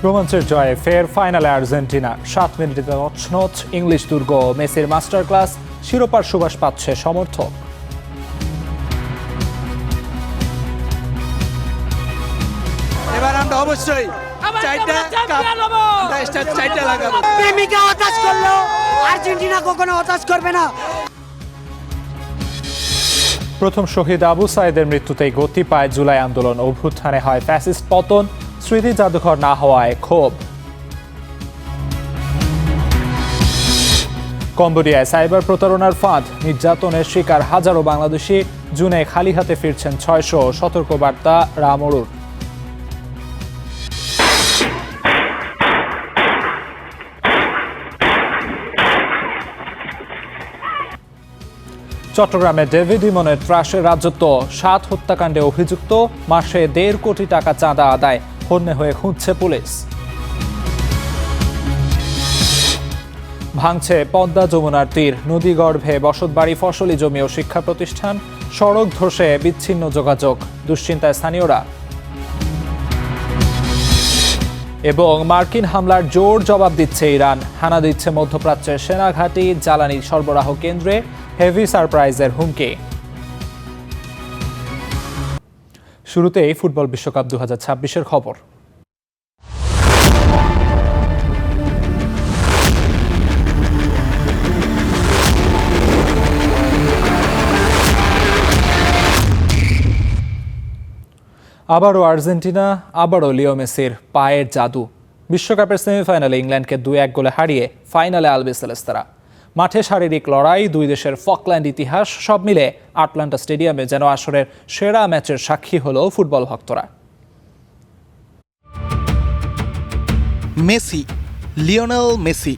রোমাঞ্চের জয়ে ফের ফাইনালে আর্জেন্টিনা। 7 মিনিটে তছনছ ইংলিশ দুর্গ। মেসির মাস্টার ক্লাস, শিরোপার সুবাস পাচ্ছে সমর্থক। এবার আমরা অবশ্যই চারটা লাগাবো। প্রেমিকা হতাশ করলো, আর্জেন্টিনা কখনো হতাশ করবে না। প্রথম শহীদ আবু সাইদের মৃত্যুতেই গতি পায় জুলাই আন্দোলন। অভ্যুত্থানে হয় ফ্যাসিস্ট পতন, স্মৃতি জাদুঘর না হওয়ায় ক্ষোভ। কম্বোডিয়ায় সাইবার প্রতারণার ফাঁদ, নির্যাতনের শিকার হাজারো বাংলাদেশি। জুনে খালি হাতে ফিরছেন 600, সতর্কবার্তা রামরুর। চট্টগ্রামে ডেভিড ইমনের ত্রাসের রাজত্ব। 7 হত্যাকাণ্ডে অভিযুক্ত, মাসে 1.5 কোটি টাকা চাঁদা আদায়। হন্যে হয়ে খুঁজছে পুলিশ। ভাঙছে পদ্মা যমুনার তীর, নদীগর্ভে বসতবাড়ি, ফসলি জমি ও শিক্ষা প্রতিষ্ঠান। সড়ক ধসে বিচ্ছিন্ন যোগাযোগ, দুশ্চিন্তায় স্থানীয়রা। এবং মার্কিন হামলার জোর জবাব দিচ্ছে ইরান। হানা দিচ্ছে মধ্যপ্রাচ্যের সেনা ঘাঁটি, জ্বালানি সরবরাহ কেন্দ্রে। হেভি সারপ্রাইজের হুমকি। শুরুতেই ফুটবল বিশ্বকাপ 2026-এর খবর। আবারও আর্জেন্টিনা, আবারও লিও মেসির পায়ের জাদু। বিশ্বকাপের সেমিফাইনালে ইংল্যান্ডকে 2-1 গোলে হারিয়ে ফাইনালে আলবিসেলেস্তারা। মাঠে শারীরিক লড়াই, দুই দেশের ফকল্যান্ড ইতিহাস, সব মিলে আটলান্টা স্টেডিয়ামে যেন আসরের সেরা ম্যাচের সাক্ষী হলো ফুটবল ভক্তরা। Messi, Lionel Messi.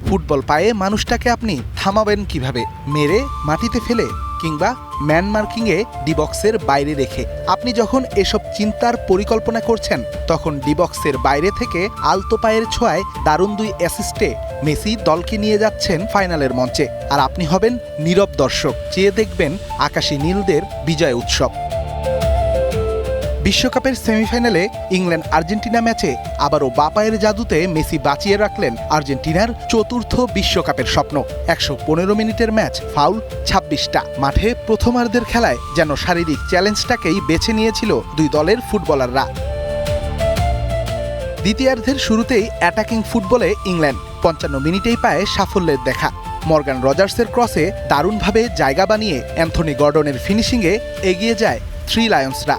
ফুটবল পায়ে মানুষটাকে আপনি থামাবেন কিভাবে? মেরে মাটিতে ফেলে, কিংবা ম্যান মার্কিংয়ে ডিবক্সের বাইরে রেখে? আপনি যখন এসব চিন্তার পরিকল্পনা করছেন, তখন ডিবক্সের বাইরে থেকে আলতো পায়ের ছোঁয়ায় দারুণ 2 অ্যাসিস্টে মেসি দলকে নিয়ে যাচ্ছেন ফাইনালের মঞ্চে। আর আপনি হবেন নীরব দর্শক, চেয়ে দেখবেন আকাশী নীলদের বিজয় উৎসব। বিশ্বকাপের সেমিফাইনালে ইংল্যান্ড আর্জেন্টিনা ম্যাচে আবারও বাপায়ের জাদুতে মেসি বাঁচিয়ে রাখলেন আর্জেন্টিনার চতুর্থ বিশ্বকাপের স্বপ্ন। 115 মিনিটের ম্যাচ, ফাউল 26টা। মাঠে প্রথমার্ধের খেলায় যেন শারীরিক চ্যালেঞ্জটাকেই বেছে নিয়েছিল দুই দলের ফুটবলাররা। দ্বিতীয়ার্ধের শুরুতেই অ্যাটাকিং ফুটবলে ইংল্যান্ড 55 মিনিটেই পায় সাফল্যের দেখা। মর্গান রজার্সের ক্রসে দারুণভাবে জায়গা বানিয়ে অ্যান্থনি গর্ডনের ফিনিশিংয়ে এগিয়ে যায় 3 লায়ন্সরা।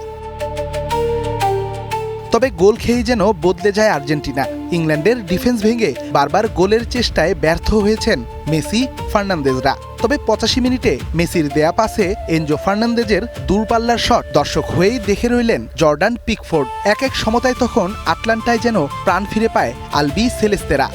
তবে গোল খেয়েই যেন বদলে যায় আর্জেন্টিনা। ইংল্যান্ডের ডিফেন্স ভেঙে বারবার গোলের চেষ্টায় ব্যর্থ হয়েছেন মেসি, ফার্নান্দেজরা। তবে 85 মিনিটে মেসির দেয়া পাসে এনজো ফার্নান্দেজের দূরপাল্লার শট দর্শক হয়েই দেখে রইলেন জর্ডান পিকফোর্ড। এক সমতায় তখন আটলান্টায় যেন প্রাণ ফিরে পায় আলবি সেলেস্তেরা।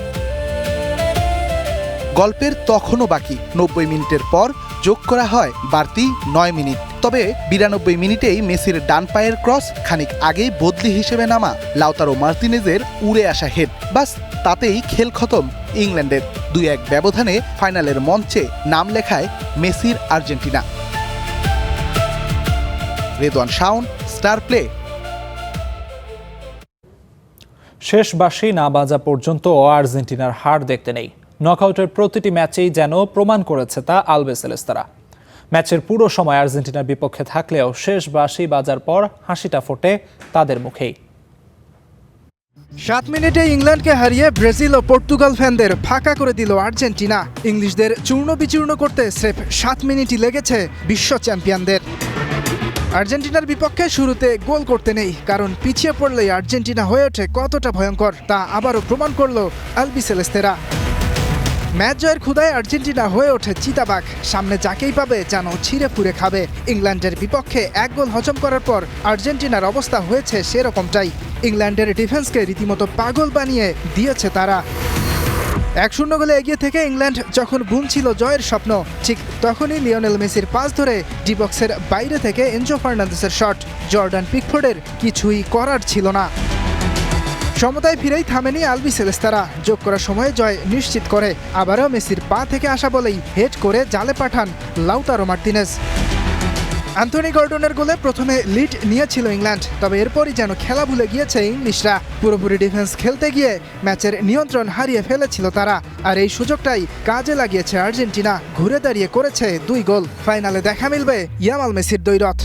গল্পের তখনও বাকি। 90 মিনিটের পর যোগ করা হয় বাড়তি 9 মিনিট। তবে 92 মিনিটেই মেসির ডান পায়ের ক্রস, খানিক আগেই বদলি হিসেবে নামা লাউতারো মার্তিনেজের উড়ে আসা হেড, বাস তাতেই খেল খতম ইংল্যান্ডের। 2-1 ব্যবধানে ফাইনালের মঞ্চে নাম লেখায় মেসির Argentina. Redwan Shaon, star play. শেষ বাঁশি না বাজা পর্যন্ত আর্জেন্টিনার হার দেখতে নেই। নকআউটের প্রতিটি ম্যাচেই যেন প্রমাণ করেছে তা আলবিসেলেস্তারা। ম্যাচের পুরো সময় আর্জেন্টিনার বিপক্ষে থাকলেও শেষ বাঁশি বাজার পর হাসিটা ফোটে তাদের মুখেই। 7 মিনিটে ইংল্যান্ডকে হারিয়ে ব্রাজিল ও পর্তুগাল ফ্যানদের ফাঁকা করে দিল আর্জেন্টিনা। ইংলিশদের চূর্ণ বিচূর্ণ করতে স্রেফ 7 মিনিটই লেগেছে বিশ্ব চ্যাম্পিয়নদের। আর্জেন্টিনার বিপক্ষে শুরুতে গোল করতে নেই, কারণ পিছিয়ে পড়লেই আর্জেন্টিনা হয়ে ওঠে কতটা ভয়ঙ্কর তা আবারও প্রমাণ করল আলবিসেলেস্তেরা। ম্যাচ জয়ের ক্ষুধায় আর্জেন্টিনা হয়ে ওঠে চিতাবাঘ, সামনে যাকেই পাবে যেন ছিঁড়ে ফুঁড়ে খাবে। ইংল্যান্ডের বিপক্ষে 1 গোল হজম করার পর আর্জেন্টিনার অবস্থা হয়েছে সেরকমটাই। ইংল্যান্ডের ডিফেন্সকে রীতিমতো পাগল বানিয়ে দিয়েছে তারা। 1-0 গোলে এগিয়ে থেকে ইংল্যান্ড যখন বুনছিল জয়ের স্বপ্ন, ঠিক তখনই লিওনেল মেসির পাস ধরে ডিবক্সের বাইরে থেকে এনজো ফার্নান্দেসের শট। জর্ডান পিকফোর্ডের কিছুই করার ছিল না। সমতায় ফিরেই থামেনি আলবিসেলেস্তারা। যোগ করার সময়ে জয় নিশ্চিত করে। আবারও মেসির পা থেকে আসা বলেই হেড করে জালে পাঠান লাউতারো মার্তিনেজ। অ্যান্থনি গর্ডনের গোলে প্রথমে লিড নিয়েছিল ইংল্যান্ড, তবে এরপরই যেন খেলা ভুলে গিয়েছে ইংলিশরা। পুরোপুরি ডিফেন্স খেলতে গিয়ে ম্যাচের নিয়ন্ত্রণ হারিয়ে ফেলেছিল তারা, আর এই সুযোগটাই কাজে লাগিয়েছে আর্জেন্টিনা। ঘুরে দাঁড়িয়ে করেছে 2 গোল। ফাইনালে দেখা মিলবে ইয়ামাল মেসির দ্বৈরথ।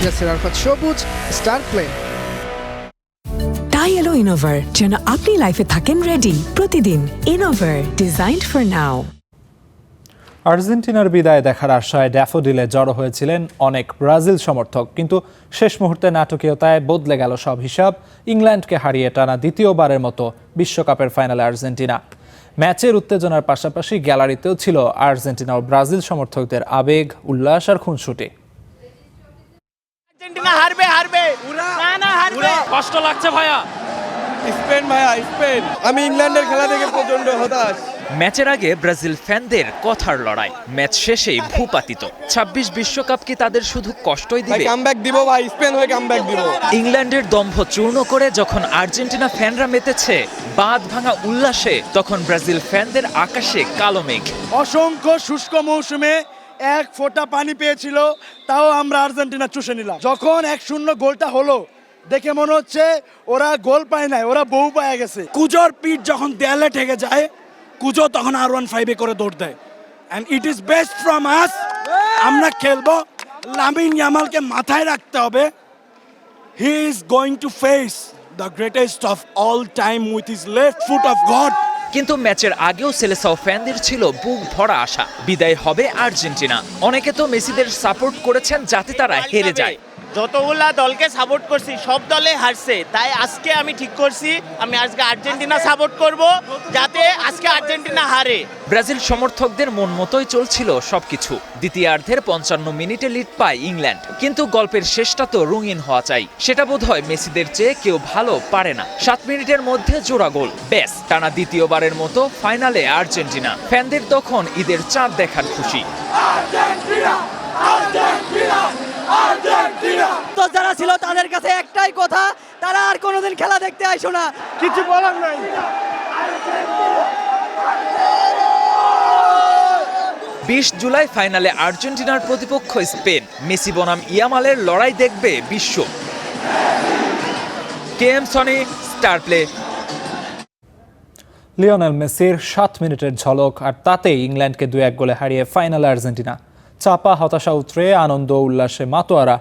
ইয়াসির আরাফাত, সবুজ, স্টার প্লে। তাই এলো ইনোভার, যেন আপনি লাইফে থাকেন রেডি প্রতিদিন। Innova, designed for now. আর্জেন্টিনার বিদায় দেখার আশায় ড্যাফোডিলে জড়ো হয়েছিলেন অনেক ব্রাজিল সমর্থক, কিন্তু শেষ মুহূর্তে নাটকীয়তায় বদলে গেল সব হিসাব। ইংল্যান্ডকে হারিয়ে টানা দ্বিতীয়বারের মতো বিশ্বকাপের ফাইনালে আর্জেন্টিনা। ম্যাচের উত্তেজনার পাশাপাশি গ্যালারিতেও ছিল আর্জেন্টিনা ও ব্রাজিল সমর্থকদের আবেগ, উল্লাস আর খুনসুটি। আর্জেন্টিনা হারবে, হারবে না হারবে। কষ্ট লাগছে ভাইয়া, স্পেন ভাইয়া স্পেন। আমি ইংল্যান্ডের খেলা দেখে প্রচন্ড হতাশ। ম্যাচের আগে ব্রাজিল ফ্যানদের কথার লড়াই, ম্যাচ শেষেই ভূপাতিত। 26 বিশ্বকাপ কি তাদের শুধু কষ্টই দিবে? কামব্যাক দিব ভাই, স্পেন হয়ে কামব্যাক দিব। ইংল্যান্ডের দম্ভ চূর্ণ করে যখন আর্জেন্টিনা ফ্যানরা মেতেছে বাঁধ ভাঙা উল্লাসে, তখন ব্রাজিল ফ্যানদের আকাশে কালো মেঘ। অসংখ্য শুষ্ক মৌসুমে 1 ফোঁটা পানি পেয়েছিল, তাও আমরা আর্জেন্টিনা চুষে নিলাম। যখন 1-0 গোলটা হলো, দেখে মনে হচ্ছে ওরা গোল পায় নাই, ওরা বউ পায় গেছে। কুজোর পিঠ যখন দেয়ালে ঠেকে যায়, কুজো তখন R15 করে দৌড় দেয়। And it is best from আস। আমরা খেলবো, লামিন ইয়ামালকে মাথায় রাখতে হবে। He is going to face the greatest of all time with his left foot of god. কিন্তু ম্যাচের আগেও সেলেসাও ফ্যানদের ছিল বুক ভরা আশা, বিদায় হবে আর্জেন্টিনা। অনেকে তো মেসিদের সাপোর্ট করেছেন যাতে তারা হেরে যায়। যতগুলা দলকে সাপোর্ট করছি সব দলে হারছে, তাই আজকে আমি ঠিক করছি আমি আজকে আর্জেন্টিনা সাপোর্ট করব, যাতে আজকে আর্জেন্টিনা হারে। ব্রাজিল সমর্থকদের মন মতোই চলছিল সবকিছু। দ্বিতীয়ার্ধের 55 মিনিটে লিড পায় ইংল্যান্ড, কিন্তু গল্পের শেষটা তো রঙিন হওয়া চাই। সেটা বোধহয় মেসিদের চেয়ে কেউ ভালো পারে না। 7 মিনিটের মধ্যে জোড়া গোল, ব্যাস টানা দ্বিতীয়বারের মতো ফাইনালে আর্জেন্টিনা। ফ্যানদের তখন ঈদের চাঁদ দেখার খুশি। তো যারা ছিল তাদের কাছে একটাই কথা, তারা আর কোনোদিন খেলা দেখতে আইসো না, কিছু বলার নাই। 20 জুলাই ফাইনালে আর্জেন্টিনার প্রতিপক্ষ স্পেন। মেসি বনাম ইয়ামালের লড়াই দেখবে বিশ্ব। KM Sony, star play. Lionel মেসির 7 মিনিটের ঝলক, আর তাতেই ইংল্যান্ডকে 2-1 গোলে হারিয়ে ফাইনালে আর্জেন্টিনা। চাপা হতাশা উতরে আনন্দ উল্লাসে মাতোয়ারা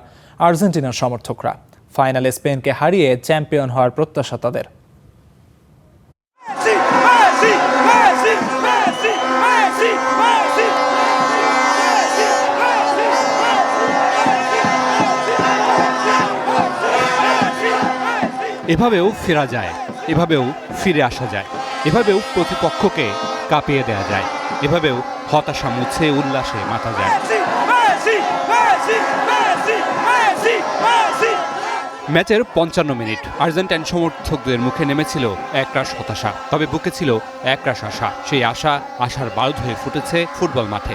আর্জেন্টিনার সমর্থকরা। ফাইনালে স্পেনকে হারিয়ে চ্যাম্পিয়ন হওয়ার প্রত্যাশা তাদের। এভাবেও ফেরা যায়, এভাবেও ফিরে আসা যায়, এভাবেও প্রতিপক্ষকে কাঁপিয়ে দেয়া যায়, এভাবেও হতাশা মুছে উল্লাসে মাথা যায়। ম্যাচের 55 মিনিট আর্জেন্টাইন সমর্থকদের মুখে নেমেছিল একরাশ হতাশা, তবে বুকে ছিল একরাশ আশা। সেই আশা আশার বারুদ হয়ে ফুটেছে ফুটবল মাঠে।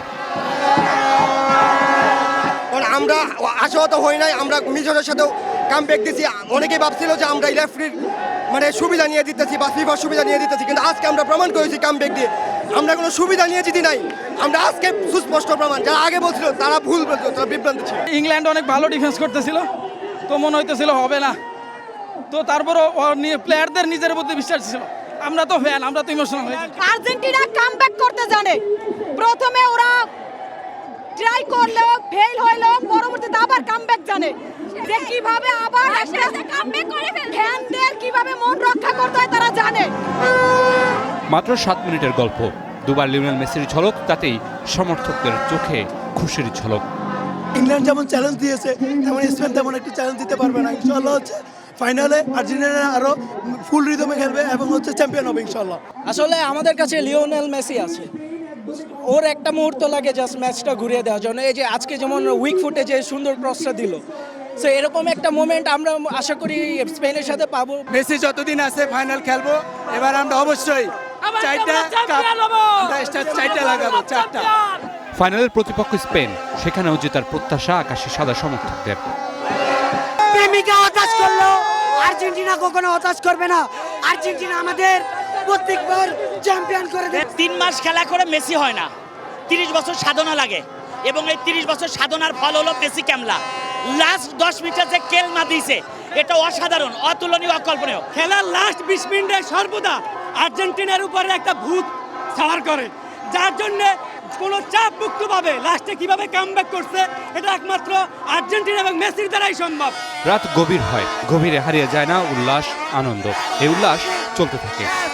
আমরা আশাহত হই নাই, আমরা মিজরের সাথেও কামব্যাক দিয়েছি। অনেকেই ভাবছিল যে আমরা রেফারির মানে সুবিধা নিয়ে দিতেছি বা ফিফার সুবিধা নিয়ে দিতেছি, কিন্তু আজকে আমরা প্রমাণ করেছি কামব্যাক দিয়ে আমরা কোনো সুবিধা নিয়ে জিতি নাই। আমরা আজকে সুস্পষ্ট প্রমাণ, যারা আগে বলছিল তারা ভুল বলছিল, তারা বিভ্রান্ত ছিল। ইংল্যান্ড অনেক ভালো ডিফেন্স করতেছিল, তো মনে হইতেছিল হবে না, তো তারপরও প্লেয়ারদের নিজের প্রতি বিশ্বাস ছিল। আমরা তো ফ্যান, আমরা তো ইমোশনাল হয়েছি। আর্জেন্টিনা কামব্যাক করতে জানে। প্রথমে ওরা ট্রাই করলো, ফেল হইলো, পরবর্তীতে আবার কামব্যাক জানে যে কিভাবে আবার কামব্যাক করে ফ্যানদের কিভাবে মন রক্ষা করতে হয় তারা জানে। মাত্র 7 মিনিটের গল্প, দুবার লিওনেল মেসির ঝলক, তাতেই সমর্থকদের চোখে খুশির ঝলক। ইংল্যান্ড যেমন চ্যালেঞ্জ দিয়েছে, তেমন স্পেন তেমন একটু চ্যালেঞ্জ দিতে পারবে না। ইনশাআল্লাহ হচ্ছে ফাইনালে আর্জেন্টিনা আরো ফুল রিদমে খেলবে এবং হচ্ছে চ্যাম্পিয়ন হবে ইনশাআল্লাহ। আসলে আমাদের কাছে লিওনেল মেসি আছে, ওর একটা মুহূর্ত লাগে জাস্ট ম্যাচটা ঘুরিয়ে দেওয়ার জন্য। এই যে আজকে যেমন উইক ফুটে যে সুন্দর ক্রসটা দিল, সো এরকম একটা মোমেন্ট আমরা আশা করি স্পেনের সাথে পাবো। মেসি যতদিন আছে ফাইনাল খেলবো, এবার আমরা অবশ্যই 4টা লাগাবো, 4টা। ফাইনালের প্রতিপক্ষ স্পেন, সেখানেও জেতার প্রত্যাশা আকাশে সাদা সমর্থকদের। প্রেমিকা হতাশ করলো, আর্জেন্টিনা কখনো হতাশ করবে না। আর্জেন্টিনা আমাদের প্রত্যেকবার চ্যাম্পিয়ন করে দেয়। 3 মাস খেলা করে মেসি হয় না, 30 বছর সাধনা লাগে। এবং এই 30 বছর সাধনার ফল হলো মেসি ক্যামলা। লাস্ট 10 মিনিটে যে কেলমা দিয়েছে এটা অসাধারণ, অতুলনীয়, অকল্পনীয়। খেলার লাস্ট 20 মিনিটে সর্বদা আর্জেন্টিনার উপরে একটা ভূত ছাড় করে, যার জন্য কোনো চাপ মুক্তভাবে লাস্টে কিভাবে কামব্যাক করছে এটা একমাত্র আর্জেন্টিনা এবং মেসির দ্বারাই সম্ভব। রাত গভীর হয়, গভীরে হারিয়ে যায় না উল্লাস, আনন্দ। এই উল্লাস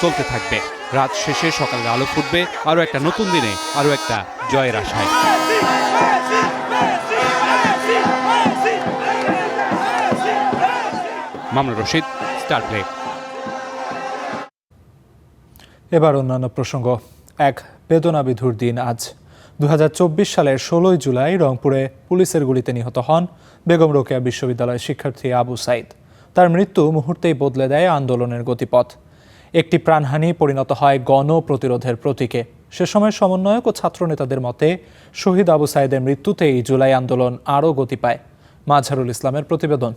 চলতে থাকবে। রাত শেষে সকালের আলো ফুটবে আরও একটা নতুন দিনে, আরও একটা জয়ের আশায়। Mamunur Rashid, star play. এবার অন্যান্য প্রসঙ্গ। এক বেদনাবিধুর দিন আজ। 2024 সালের 16 জুলাই রংপুরে পুলিশের গুলিতে নিহত হন বেগম রোকেয়া বিশ্ববিদ্যালয়ের শিক্ষার্থী আবু সাইদ। তার মৃত্যু মুহূর্তেই বদলে দেয় আন্দোলনের গতিপথ। একটি প্রাণহানি পরিণত হয় গণপ্রতিরোধের প্রতীকে। সে সময় সমন্বয়ক ও ছাত্রনেতাদের মতে শহীদ আবু সাইদের মৃত্যুতেই জুলাই আন্দোলন আরও গতি পায়। মাজহারুল ইসলামের প্রতিবেদন।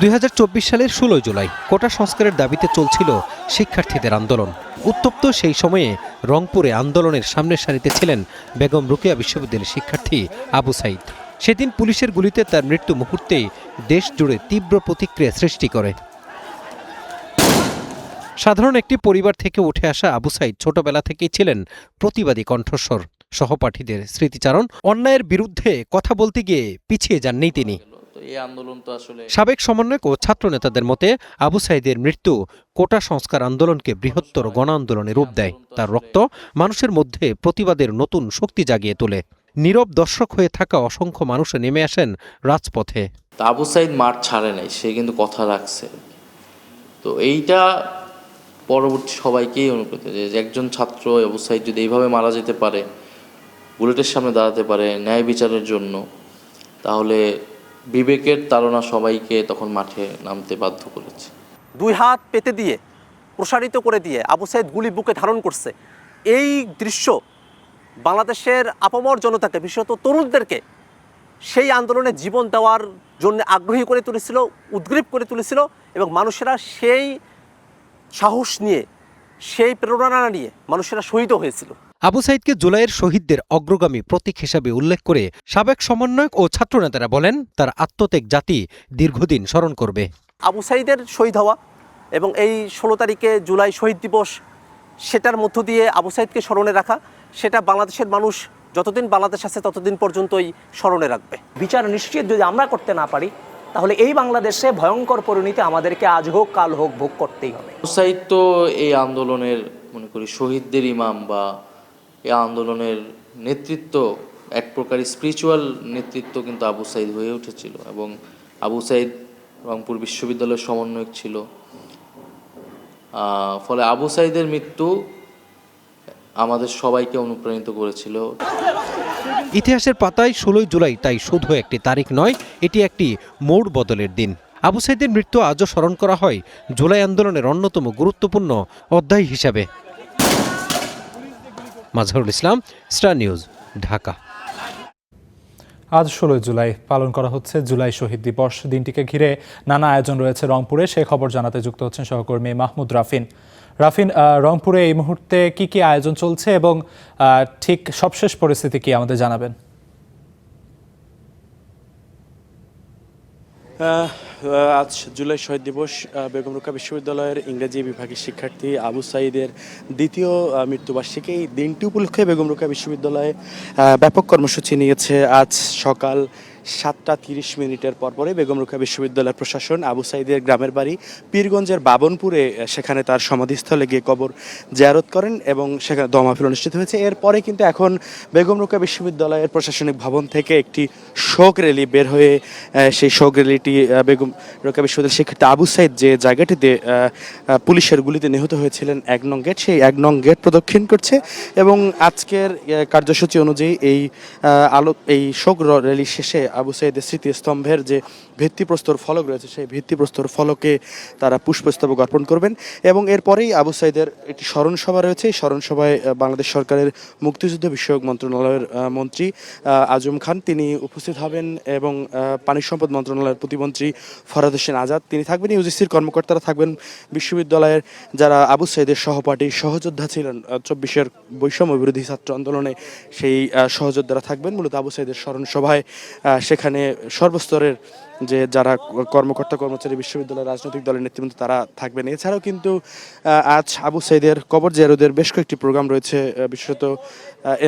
2024 সালের 16 জুলাই কোটা সংস্কারের দাবিতে চলছিল শিক্ষার্থীদের আন্দোলন। উত্তপ্ত সেই সময়ে রংপুরে আন্দোলনের সামনের সারিতে ছিলেন বেগম রোকেয়া বিশ্ববিদ্যালয়ের শিক্ষার্থী আবু সাইদ। সেদিন পুলিশের গুলিতে তার মৃত্যু মুহূর্তেই দেশ জুড়ে তীব্র প্রতিক্রিয়া সৃষ্টি করে। সাধারণ একটি পরিবার থেকে উঠে আসা আবু সাইদ ছোটবেলা থেকেই ছিলেন প্রতিবাদী কণ্ঠস্বর। সহপাঠীদের স্মৃতিচারণ, অন্যায়ের বিরুদ্ধে কথা বলতে গিয়ে পিছিয়ে যাননি তিনি। সাবেক সমন্বয়ক ও ছাত্রনেতাদের মতে আবু সাইদের মৃত্যু কোটা সংস্কার আন্দোলনকে বৃহত্তর গণ আন্দোলনে রূপ দেয়। তার রক্ত মানুষের মধ্যে প্রতিবাদের নতুন শক্তি জাগিয়ে তোলে। নীরব দর্শক হয়ে থাকা অসংখ্য মানুষ নেমে আসেন রাজপথে। আবু সাইদ মাঠ ছাড়ে নাই, সে কিন্তু কথা রাখছে। তো এইটা পরবর্তী সবাইকেই অনুপ্রেরিত, যে একজন ছাত্র আবু সাইদ যদি এইভাবে মারা যেতে পারে, বুলেটের সামনে দাঁড়াতে পারে ন্যায় বিচারের জন্য, তাহলে বিবেকের তাড়না সবাইকে তখন মাঠে নামতে বাধ্য করেছে। 2 হাত পেতে দিয়ে প্রসারিত করে দিয়ে আবু সাইদ গুলি বুকে ধারণ করছে। এই দৃশ্য বাংলাদেশের আপামর জনতাকে, বিশেষত তরুণদেরকে সেই আন্দোলনে জীবন দেওয়ার জন্য আগ্রহী করে তুলেছিল, উদ্গ্রীব করে তুলেছিল এবং মানুষেরা সেই সাহস নিয়ে, সেই প্রেরণা নিয়ে মানুষেরা শহীদ হয়েছিল। আবু সাইদকে জুলাইয়ের শহীদদের অগ্রগামী প্রতীক হিসাবে উল্লেখ করে সাবেক সমন্বয়ক ও ছাত্রনেতারা বলেন, তার আত্মত্যাগ জাতি দীর্ঘদিন স্মরণ করবে। আবু সাইদের শহীদ হওয়া এবং এই 16 তারিখে জুলাই শহীদ দিবস, সেটার মধ্য দিয়ে আবু সাইদকে স্মরণে রাখা, সেটা বাংলাদেশের মানুষ যতদিন বাংলাদেশ আছে ততদিন পর্যন্তই স্মরণে রাখবে। বিচার নিশ্চিত যদি আমরা করতে না পারি, তাহলে এই বাংলাদেশে ভয়ঙ্কর পরিণতি আমাদেরকে আজ হোক কাল হোক ভোগ করতেই হবে। আবু সাইদ তো এই আন্দোলনের মনে করি শহীদদের ইমাম, বা এই আন্দোলনের নেতৃত্ব, এক প্রকার স্পিরিচুয়াল নেতৃত্ব কিন্তু আবু সাইদ হয়ে উঠেছিল। এবং আবু সাইদ রংপুর বিশ্ববিদ্যালয়ের সমন্বয়ক ছিল। ফলে আবু সাইদের মৃত্যু আমাদের সবাইকে অনুপ্রাণিত করেছিল। ইতিহাসের পাতায় 16 জুলাই তাই শুধু একটি তারিখ নয়, এটি একটি মোড় বদলের দিন। আবু সাইদের মৃত্যু আজও স্মরণ করা হয় জুলাই আন্দোলনের অন্যতম গুরুত্বপূর্ণ অধ্যায় হিসাবে। Mazharul Islam, star News, Dhaka. আজ 16 জুলাই পালন করা হচ্ছে জুলাই শহীদ দিবস। দিনটিকে ঘিরে নানা আয়োজন রয়েছে রংপুরে। সেই খবর জানাতে যুক্ত হচ্ছেন সহকর্মী মাহমুদ রাফিন। রাফিন, রংপুরে এই মুহূর্তে কি কি আয়োজন চলছে এবং ঠিক সবশেষ পরিস্থিতি কি আমাদের জানাবেন? আজ জুলাই শহীদ দিবস। বেগম রোকেয়া বিশ্ববিদ্যালয়ের ইংরেজি বিভাগের শিক্ষার্থী আবু সাইদের দ্বিতীয় মৃত্যুবার্ষিকী। এই দিনটি উপলক্ষে বেগম রোকেয়া বিশ্ববিদ্যালয়ে ব্যাপক কর্মসূচি নিয়েছে। আজ সকাল 7:30 পরে বেগম রোকেয়া বিশ্ববিদ্যালয়ের প্রশাসন আবু সাইদের গ্রামের বাড়ি পীরগঞ্জের বাবনপুরে, সেখানে তার সমাধিস্থলে গিয়ে কবর জিয়ারত করেন এবং সেখানে দোয়া মাহফিল অনুষ্ঠিত হয়েছে। এরপরে কিন্তু এখন বেগম রোকেয়া বিশ্ববিদ্যালয়ের প্রশাসনিক ভবন থেকে একটি শোক র্যালি বের হয়ে, সেই শোক র্যালিটি বেগম রোকেয়া বিশ্ববিদ্যালয়ের শিক্ষার্থী আবু সাইদ যে জায়গাটিতে পুলিশের গুলিতে নিহত হয়েছিলেন 1 নং গেট, সেই 1 নং গেট প্রদক্ষিণ করছে। এবং আজকের কার্যসূচি অনুযায়ী এই শোক র্যালি শেষে আবু সাইদের স্মৃতিস্তম্ভের যে ভিত্তিপ্রস্তর ফলক রয়েছে সেই ভিত্তিপ্রস্তর ফলকে তারা পুষ্পস্তবক অর্পণ করবেন এবং এরপরেই আবু সাঈদের একটি স্মরণ সভা রয়েছে। এই স্মরণ সভায় বাংলাদেশ সরকারের মুক্তিযুদ্ধ বিষয়ক মন্ত্রণালয়ের মন্ত্রী আজম খান তিনি উপস্থিত হবেন এবং পানি সম্পদ মন্ত্রণালয়ের প্রতিমন্ত্রী ফরহাদ হোসেন আজাদ তিনি থাকবেন। ইউজিসির কর্মকর্তারা থাকবেন, বিশ্ববিদ্যালয়ের যারা আবু সাঈদের সহপাঠী সহযোদ্ধা ছিলেন 24-এর বৈষম্য বিরোধী ছাত্র আন্দোলনে সেই সহযোদ্ধারা থাকবেন। মূলত আবু সাঈদের স্মরণ সভায় সেখানে সর্বস্তরের যে যারা কর্মকর্তা কর্মচারী বিশ্ববিদ্যালয়ের রাজনৈতিক দলের নেতৃবৃন্দ তারা থাকবেন। এছাড়াও কিন্তু আজ আবু সাঈদের কবর জিয়ারতের বেশ কয়েকটি প্রোগ্রাম রয়েছে, বিশেষত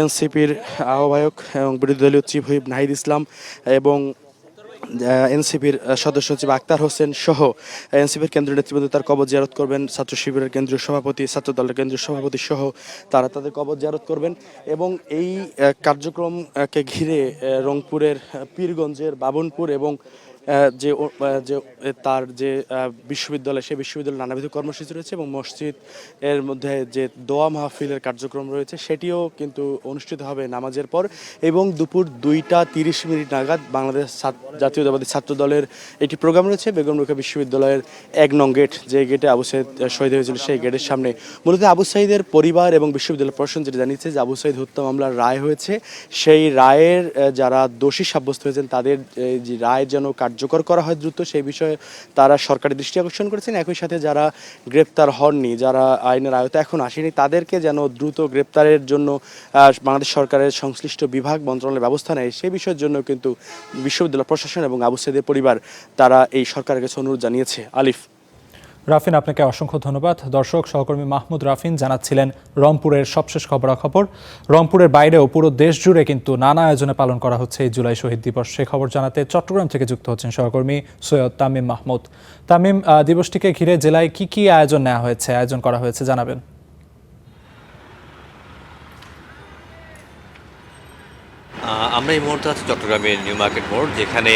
এনসিপির আহ্বায়ক এবং বিরোধী দলীয় চিফ হুইপ নাহিদ ইসলাম এবং এনসিপির সদস্য সচিব আক্তার হোসেন সহ এনসিপির কেন্দ্রীয় নেতৃবৃন্দ তার কবর জিয়ারত করবেন। ছাত্র শিবিরের কেন্দ্রীয় সভাপতি, ছাত্র দলের কেন্দ্রীয় সভাপতি সহ তারা তাদের কবর জিয়ারত করবেন এবং এই কার্যক্রমকে ঘিরে রংপুরের পীরগঞ্জের বাবনপুর এবং তার যে বিশ্ববিদ্যালয় সেই বিশ্ববিদ্যালয়ে নানাবিধ কর্মসূচি রয়েছে এবং মসজিদ এর মধ্যে যে দোয়া মাহফিলের কার্যক্রম রয়েছে সেটিও কিন্তু অনুষ্ঠিত হবে নামাজের পর এবং দুপুর 2টা 30 নাগাদ বাংলাদেশ জাতীয়তাবাদী ছাত্র দলের একটি প্রোগ্রাম রয়েছে বেগম রোকেয়া বিশ্ববিদ্যালয়ের 1 নং গেট, যে গেটে আবু সাঈদ শহীদ হয়েছিল সেই গেটের সামনে। মূলত আবু সাঈদের পরিবার এবং বিশ্ববিদ্যালয় প্রশাসন যেটা জানিয়েছে যে আবু সাঈদ হত্যা মামলার রায় হয়েছে, সেই রায়ের যারা দোষী সাব্যস্ত হয়েছেন তাদের যে রায় যেন কার্যকর করা হয় দ্রুত, সেই বিষয়ে তারা সরকারের দৃষ্টি আকর্ষণ করেছেন। একই সাথে যারা গ্রেপ্তার হননি, যারা আইনের আয়ত্তে এখন আসেনি তাদেরকে যেন দ্রুত গ্রেপ্তারের জন্য বাংলাদেশ সরকারের সংশ্লিষ্ট বিভাগ মন্ত্রণালয়ের ব্যবস্থা নেয় সেই বিষয়ের জন্য কিন্তু বিশ্ববিদ্যালয় প্রশাসন এবং আবু সাঈদের পরিবার তারা এই সরকারের কাছে অনুরোধ জানিয়েছে। আলিফ। রাফিন, আপনাকে অসংখ্য ধন্যবাদ। দর্শক, সহকর্মী মাহমুদ রাফিন জানাচ্ছিলেন রংপুরের সবশেষ খবরাখবর। রংপুরের বাইরেও পুরো দেশ জুড়ে কিন্তু নানা আয়োজনে পালন করা হচ্ছে এই জুলাই শহীদ দিবস। সে খবর জানাতে চট্টগ্রাম থেকে যুক্ত হচ্ছেন সহকর্মী সৈয়দ তামিম মাহমুদ। তামিম, দিবসটিকে ঘিরে জেলায় কি কি আয়োজন নেওয়া হয়েছে, আয়োজন করা হয়েছে জানাবেন। আমরা এই মুহূর্তে আছি চট্টগ্রামের নিউ মার্কেট মোড়, যেখানে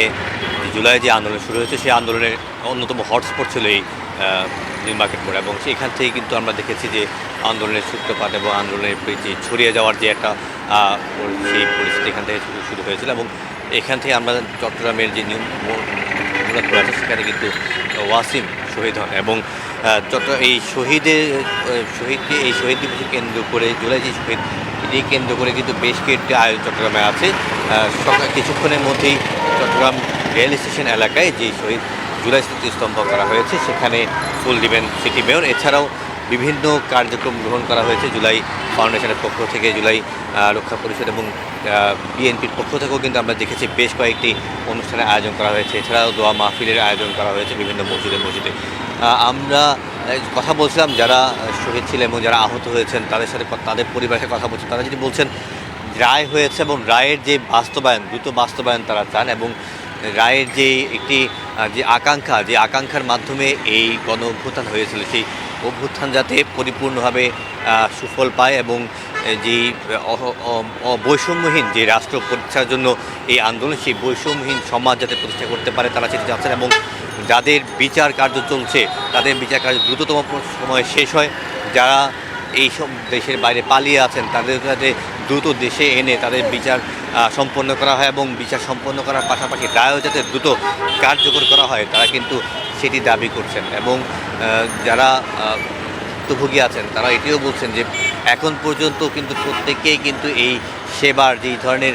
জুলাই যে আন্দোলন শুরু হয়েছে সেই আন্দোলনের অন্যতম হটস্পট ছিল এই নিউ মার্কেট মোড় এবং সেখান থেকে কিন্তু আমরা দেখেছি যে আন্দোলনের সূত্রপাত এবং আন্দোলনের যে ছড়িয়ে যাওয়ার যে একটা সেই পরিস্থিতি এখান থেকে শুরু হয়েছিল এবং এখান থেকে আমরা চট্টগ্রামের যে নিউ মোড় আছে সেখানে কিন্তু ওয়াসিম শহীদ হন এবং এই শহীদকে এই শহীদ দিবসকে কেন্দ্র করে জুলাই যে শহীদ এটি কেন্দ্র করে কিন্তু বেশ কয়েকটি আয়োজন চট্টগ্রামে আছে। কিছুক্ষণের মধ্যেই চট্টগ্রাম রেল স্টেশন এলাকায় যে শহীদ জুলাই স্মৃতিস্তম্ভ করা হয়েছে সেখানে ফুল দিবেন সিটি মেয়র। এছাড়াও বিভিন্ন কার্যক্রম গ্রহণ করা হয়েছে জুলাই ফাউন্ডেশনের পক্ষ থেকে, জুলাই রক্ষা পরিষদ এবং বিএনপির পক্ষ থেকেও কিন্তু আমরা দেখেছি বেশ কয়েকটি অনুষ্ঠানের আয়োজন করা হয়েছে। এছাড়াও দোয়া মাহফিলের আয়োজন করা হয়েছে বিভিন্ন মসজিদে। আমরা কথা বলছিলাম যারা শহীদ ছিলেন এবং যারা আহত হয়েছেন তাদের সাথে, তাদের পরিবারের কথা বলছেন। তারা যদি বলছেন রায় হয়েছে এবং রায়ের যে বাস্তবায়ন, দ্রুত বাস্তবায়ন তারা চান এবং রায়ের যে একটি যে আকাঙ্ক্ষার মাধ্যমে এই গণ অভ্যুত্থান হয়েছিল সেই অভ্যুত্থান যাতে পরিপূর্ণভাবে সুফল পায় এবং যেই বৈষম্যহীন যে রাষ্ট্র প্রতিষ্ঠার জন্য এই আন্দোলন, সেই বৈষম্যহীন সমাজ যাতে প্রতিষ্ঠা করতে পারে তারা সেটি চাচ্ছেন এবং যাদের বিচার কার্য চলছে তাদের বিচার কার্য দ্রুততম সময়ে শেষ হয়। যারা এইসব দেশের বাইরে পালিয়ে আছেন তাদের যাতে দ্রুত দেশে এনে তাদের বিচার সম্পন্ন করা হয় এবং বিচার সম্পন্ন করার পাশাপাশি রায়ও যাতে দ্রুত কার্যকর করা হয় তারা কিন্তু সেটি দাবি করছেন এবং যারা ভুক্তভোগী আছেন তারা এটিও বলছেন যে এখন পর্যন্ত কিন্তু প্রত্যেকেই কিন্তু এই সেবার যেই ধরনের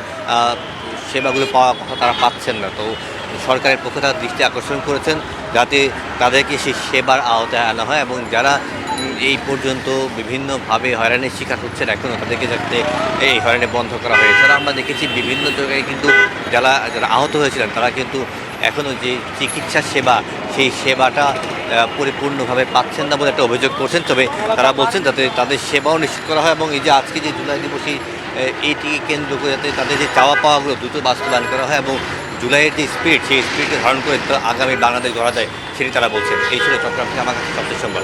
সেবাগুলো পাওয়ার কথা তারা পাচ্ছেন না। তো সরকারের পক্ষ থেকে দৃষ্টি আকর্ষণ করেছেন যাতে তাদেরকে সেই সেবার আওতায় আনা হয় এবং যারা এই পর্যন্ত বিভিন্নভাবে হয়রানির শিকার হচ্ছেন এখনও তাদেরকে যাতে এই হয়রানি বন্ধ করা হয়। এছাড়া আমরা দেখেছি বিভিন্ন জায়গায় কিন্তু যারা আহত হয়েছিলেন তারা কিন্তু এখনও যে চিকিৎসা সেবা সেই সেবাটা পরিপূর্ণভাবে পাচ্ছেন না বলে একটা অভিযোগ করছেন। তবে তারা বলছেন যাতে তাদের সেবাও নিশ্চিত করা হয় এবং এই যে আজকে যে জুলাই দিবসে এইটিকে কেন্দ্র করে যাতে তাদের যে চাওয়া পাওয়াগুলো দ্রুত বাস্তবায়ন করা হয় এবং জুলাইয়ের যে স্পিরিট সেই স্পিরিটকে ধারণ করে আগামী বাংলাদেশ গড়া যায় সেটি তারা বলছেন। এই ছিল চট্টগ্রাম থেকে আমার কাছে সবচেয়ে সংবাদ।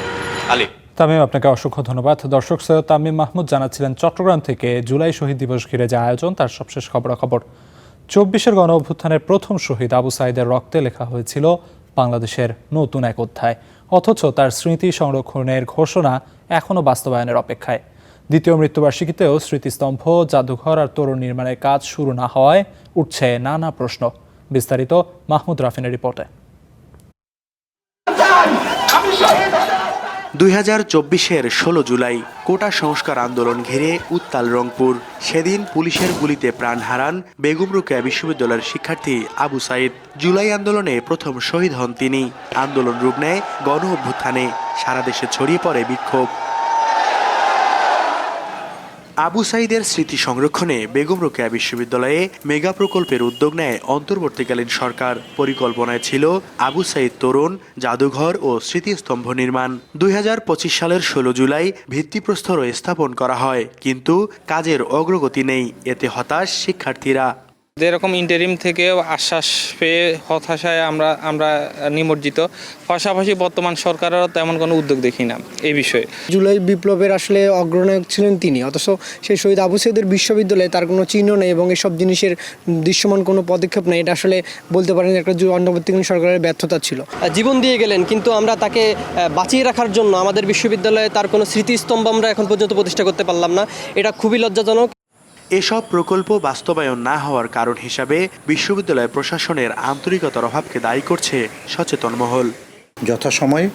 আলী। তামিম, আপনাকে অসংখ্য ধন্যবাদ। দর্শক, সৈয়দ তামিম মাহমুদ জানাচ্ছিলেন চট্টগ্রাম থেকে জুলাই শহীদ দিবস ঘিরে যে আয়োজন তার সবশেষ খবরাখবর। 24-এর গণ অভ্যুত্থানের প্রথম শহীদ আবু সাঈদের রক্তে লেখা হয়েছিল বাংলাদেশের নতুন এক অধ্যায়, অথচ তার স্মৃতি সংরক্ষণের ঘোষণা এখনও বাস্তবায়নের অপেক্ষায়। দ্বিতীয় মৃত্যুবার্ষিকীতেও স্মৃতিস্তম্ভ, জাদুঘর আর তোরণ নির্মাণের কাজ শুরু না হওয়ায় উঠছে নানা প্রশ্ন। বিস্তারিত মাহমুদ রাফিনের রিপোর্টে। 2024-এর 16 জুলাই কোটা সংস্কার আন্দোলন ঘিরে উত্তাল রংপুর। সেদিন পুলিশের গুলিতে প্রাণ হারান বেগম রোকেয়া বিশ্ববিদ্যালয়ের শিক্ষার্থী আবু সাইদ। জুলাই আন্দোলনে প্রথম শহীদ হন তিনি। আন্দোলন রূপ নেয় গণ অভ্যুত্থানে, সারা দেশে ছড়িয়ে পড়ে বিক্ষোভ। আবু সাইদের স্মৃতি সংরক্ষণে বেগম রোকেয়া বিশ্ববিদ্যালয়ে মেগা প্রকল্পের উদ্যোগ নেয় অন্তর্বর্তীকালীন সরকার। পরিকল্পনায় ছিল আবু সাইদ তরুণ জাদুঘর ও স্মৃতিস্তম্ভ নির্মাণ। 2025 সালের 16 জুলাই ভিত্তিপ্রস্তর স্থাপন করা হয়, কিন্তু কাজের অগ্রগতি নেই। এতে হতাশ শিক্ষার্থীরা। যেরকম ইন্টারিম থেকেও আশ্বাস পেয়ে হতাশায় আমরা নিমজ্জিত। পাশাপাশি বর্তমান সরকারেরও তেমন কোনো উদ্যোগ দেখি না এই বিষয়ে। জুলাই বিপ্লবের আসলে অগ্রনায়ক ছিলেন তিনি, অথচ সেই শহীদ আবু সাইদের বিশ্ববিদ্যালয়ে তার কোনো চিহ্ন নেই এবং এসব জিনিসের দৃশ্যমান কোনো পদক্ষেপ নেই। এটা আসলে বলতে পারেন একটা অন্তর্বর্তীকালীন সরকারের ব্যর্থতা ছিল। জীবন দিয়ে গেলেন, কিন্তু আমরা তাকে বাঁচিয়ে রাখার জন্য আমাদের বিশ্ববিদ্যালয়ে তার কোনো স্মৃতিস্তম্ভ আমরা এখন পর্যন্ত প্রতিষ্ঠা করতে পারলাম না। এটা খুবই লজ্জাজনক। এসব প্রকল্প বাস্তবায়ন না হওয়ার কারণ হিসাবে বিশ্ববিদ্যালয় প্রশাসনের আন্তরিকতার অভাবকে দায়ী করছে সচেতন মহল। যথাসময়ে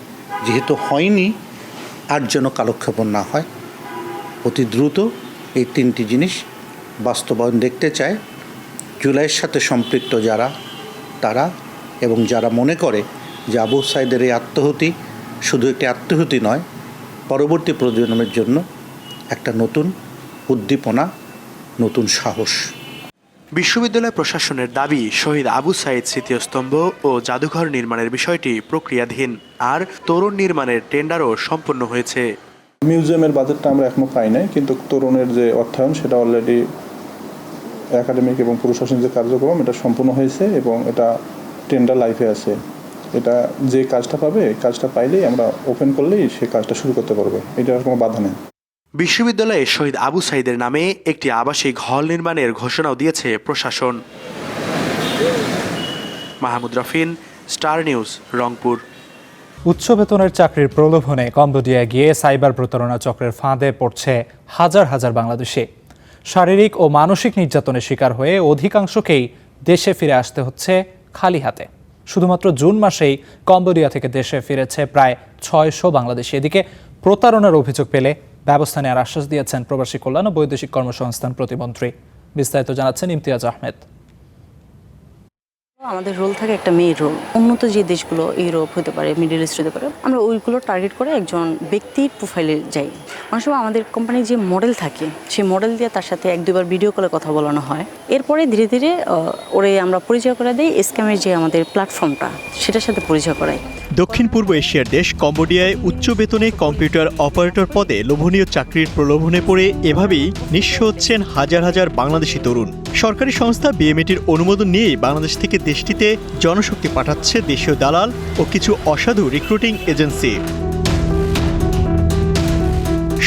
যেহেতু হয়নি, আর যেন কালক্ষেপণ না হয়, অতি দ্রুত এই তিনটি জিনিস বাস্তবায়ন দেখতে চায়। জুলাইয়ের সাথে সম্পৃক্ত যারা, তারা এবং যারা মনে করে যে আবু সাইদের এই আত্মহতি শুধু একটি আত্মহতি নয়, পরবর্তী প্রজন্মের জন্য একটা নতুন উদ্দীপনা, নতুন সাহস। বিশ্ববিদ্যালয় প্রশাসনের দাবি, শহীদ আবু সাইদ স্মৃতিস্তম্ভ ও জাদুঘর নির্মাণের বিষয়টি প্রক্রিয়াধীন, আর তরুণ নির্মাণের টেন্ডারও সম্পন্ন হয়েছে। মিউজিয়ামের বাজেটটা আমরা এখনো পাই নাই, কিন্তু তরুণের যে অর্থায়ন সেটা অলরেডি একাডেমিক এবং প্রশাসনিক যে কার্যক্রম এটা সম্পূর্ণ হয়েছে এবং এটা টেন্ডার লাইফে আছে। এটা যে কাজটা পাবে, কাজটা পাইলেই আমরা ওপেন করলেই সে কাজটা শুরু করতে পারবে, এটার কোনো বাধা নেই। বিশ্ববিদ্যালয়ে শহীদ আবু সাইদের নামে একটি আবাসিক হল নির্মাণের ঘোষণাও দিয়েছে প্রশাসন। মাহমুদ রাফিন, স্টার নিউজ, রংপুর। উচ্চ বেতনের চাকরির প্রলোভনে কম্বোডিয়ায় গিয়ে সাইবার প্রতারণা চক্রের ফাঁদে পড়ছে হাজার হাজার বাংলাদেশি। শারীরিক ও মানসিক নির্যাতনের শিকার হয়ে অধিকাংশকেই দেশে ফিরে আসতে হচ্ছে খালি হাতে। শুধুমাত্র জুন মাসেই কম্বোডিয়া থেকে দেশে ফিরেছে প্রায় 600 বাংলাদেশি। এদিকে প্রতারণার অভিযোগ পেলে ব্যবস্থা নেওয়ার আশ্বাস দিয়েছেন প্রবাসী কল্যাণ ও বৈদেশিক কর্মসংস্থান প্রতিমন্ত্রী। বিস্তারিত জানাচ্ছেন ইমতিয়াজ আহমেদ। আমাদের রোল থাকে একটা মেয়ের রোল। উন্নত যে দেশগুলো, ইউরোপ হতে পারে, মিডল ইস্ট হতে পারে, আমরা ওইগুলো টার্গেট করে একজন ব্যক্তির প্রোফাইলে যাই। অনেক সময় আমাদের কোম্পানির যে মডেল থাকে, সেই মডেল দিয়ে তার সাথে 1-2 বার ভিডিও কলে কথা বলানো হয়। এরপরে ধীরে ধীরে ওরে আমরা পরিচয় করে দিই স্ক্যামের যে আমাদের প্ল্যাটফর্মটা, সেটার সাথে পরিচয় করাই। দক্ষিণ পূর্ব এশিয়ার দেশ কম্বোডিয়ায় উচ্চ বেতনে কম্পিউটার অপারেটর পদে লোভনীয় চাকরির প্রলোভনে পড়ে এভাবেই নিঃস্ব হচ্ছেন হাজার হাজার বাংলাদেশি তরুণ। সরকারি সংস্থা বিএমএটির অনুমোদন নিয়েই বাংলাদেশ থেকে দেশটিতে জনশক্তি পাঠাচ্ছে দেশীয় দালাল ও কিছু অসাধু রিক্রুটিং এজেন্সি।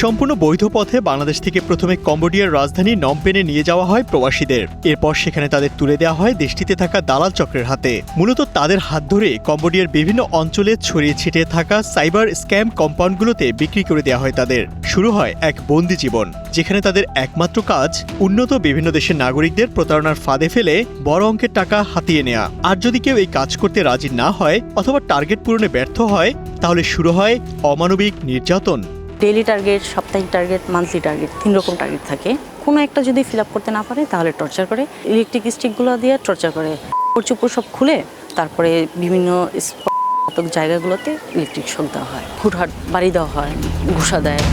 সম্পূর্ণ বৈধ পথে বাংলাদেশ থেকে প্রথমে কম্বোডিয়ার রাজধানী নমপেনে নিয়ে যাওয়া হয় প্রবাসীদের। এরপর সেখানে তাদের তুলে দেওয়া হয় দেশটিতে থাকা দালাল চক্রের হাতে। মূলত তাদের হাত ধরে কম্বোডিয়ার বিভিন্ন অঞ্চলে ছড়িয়ে ছিটিয়ে থাকা সাইবার স্ক্যাম কম্পাউন্ডগুলোতে বিক্রি করে দেওয়া হয় তাদের। শুরু হয় এক বন্দি জীবন, যেখানে তাদের একমাত্র কাজ উন্নত বিভিন্ন দেশের নাগরিকদের প্রতারণার ফাঁদে ফেলে বড় অঙ্কের টাকা হাতিয়ে নেওয়া। আর যদি কেউ এই কাজ করতে রাজি না হয় অথবা টার্গেট পূরণে ব্যর্থ হয়, তাহলে শুরু হয় অমানবিক নির্যাতন। ডেইলি টার্গেট, সাপ্তাহিক টার্গেট, মান্থলি টার্গেট, 3 রকম টার্গেট থাকে। কোনো একটা যদি ফিল আপ করতে না পারে তাহলে টর্চার করে, ইলেকট্রিক স্টিকগুলো দিয়ে টর্চার করে। চুপড় সব খুলে তারপরে বিভিন্ন জায়গাগুলোতে ইলেকট্রিক শক দেওয়া হয়, হুটহাট বাড়ি দেওয়া হয়, ঘুষা দেয়।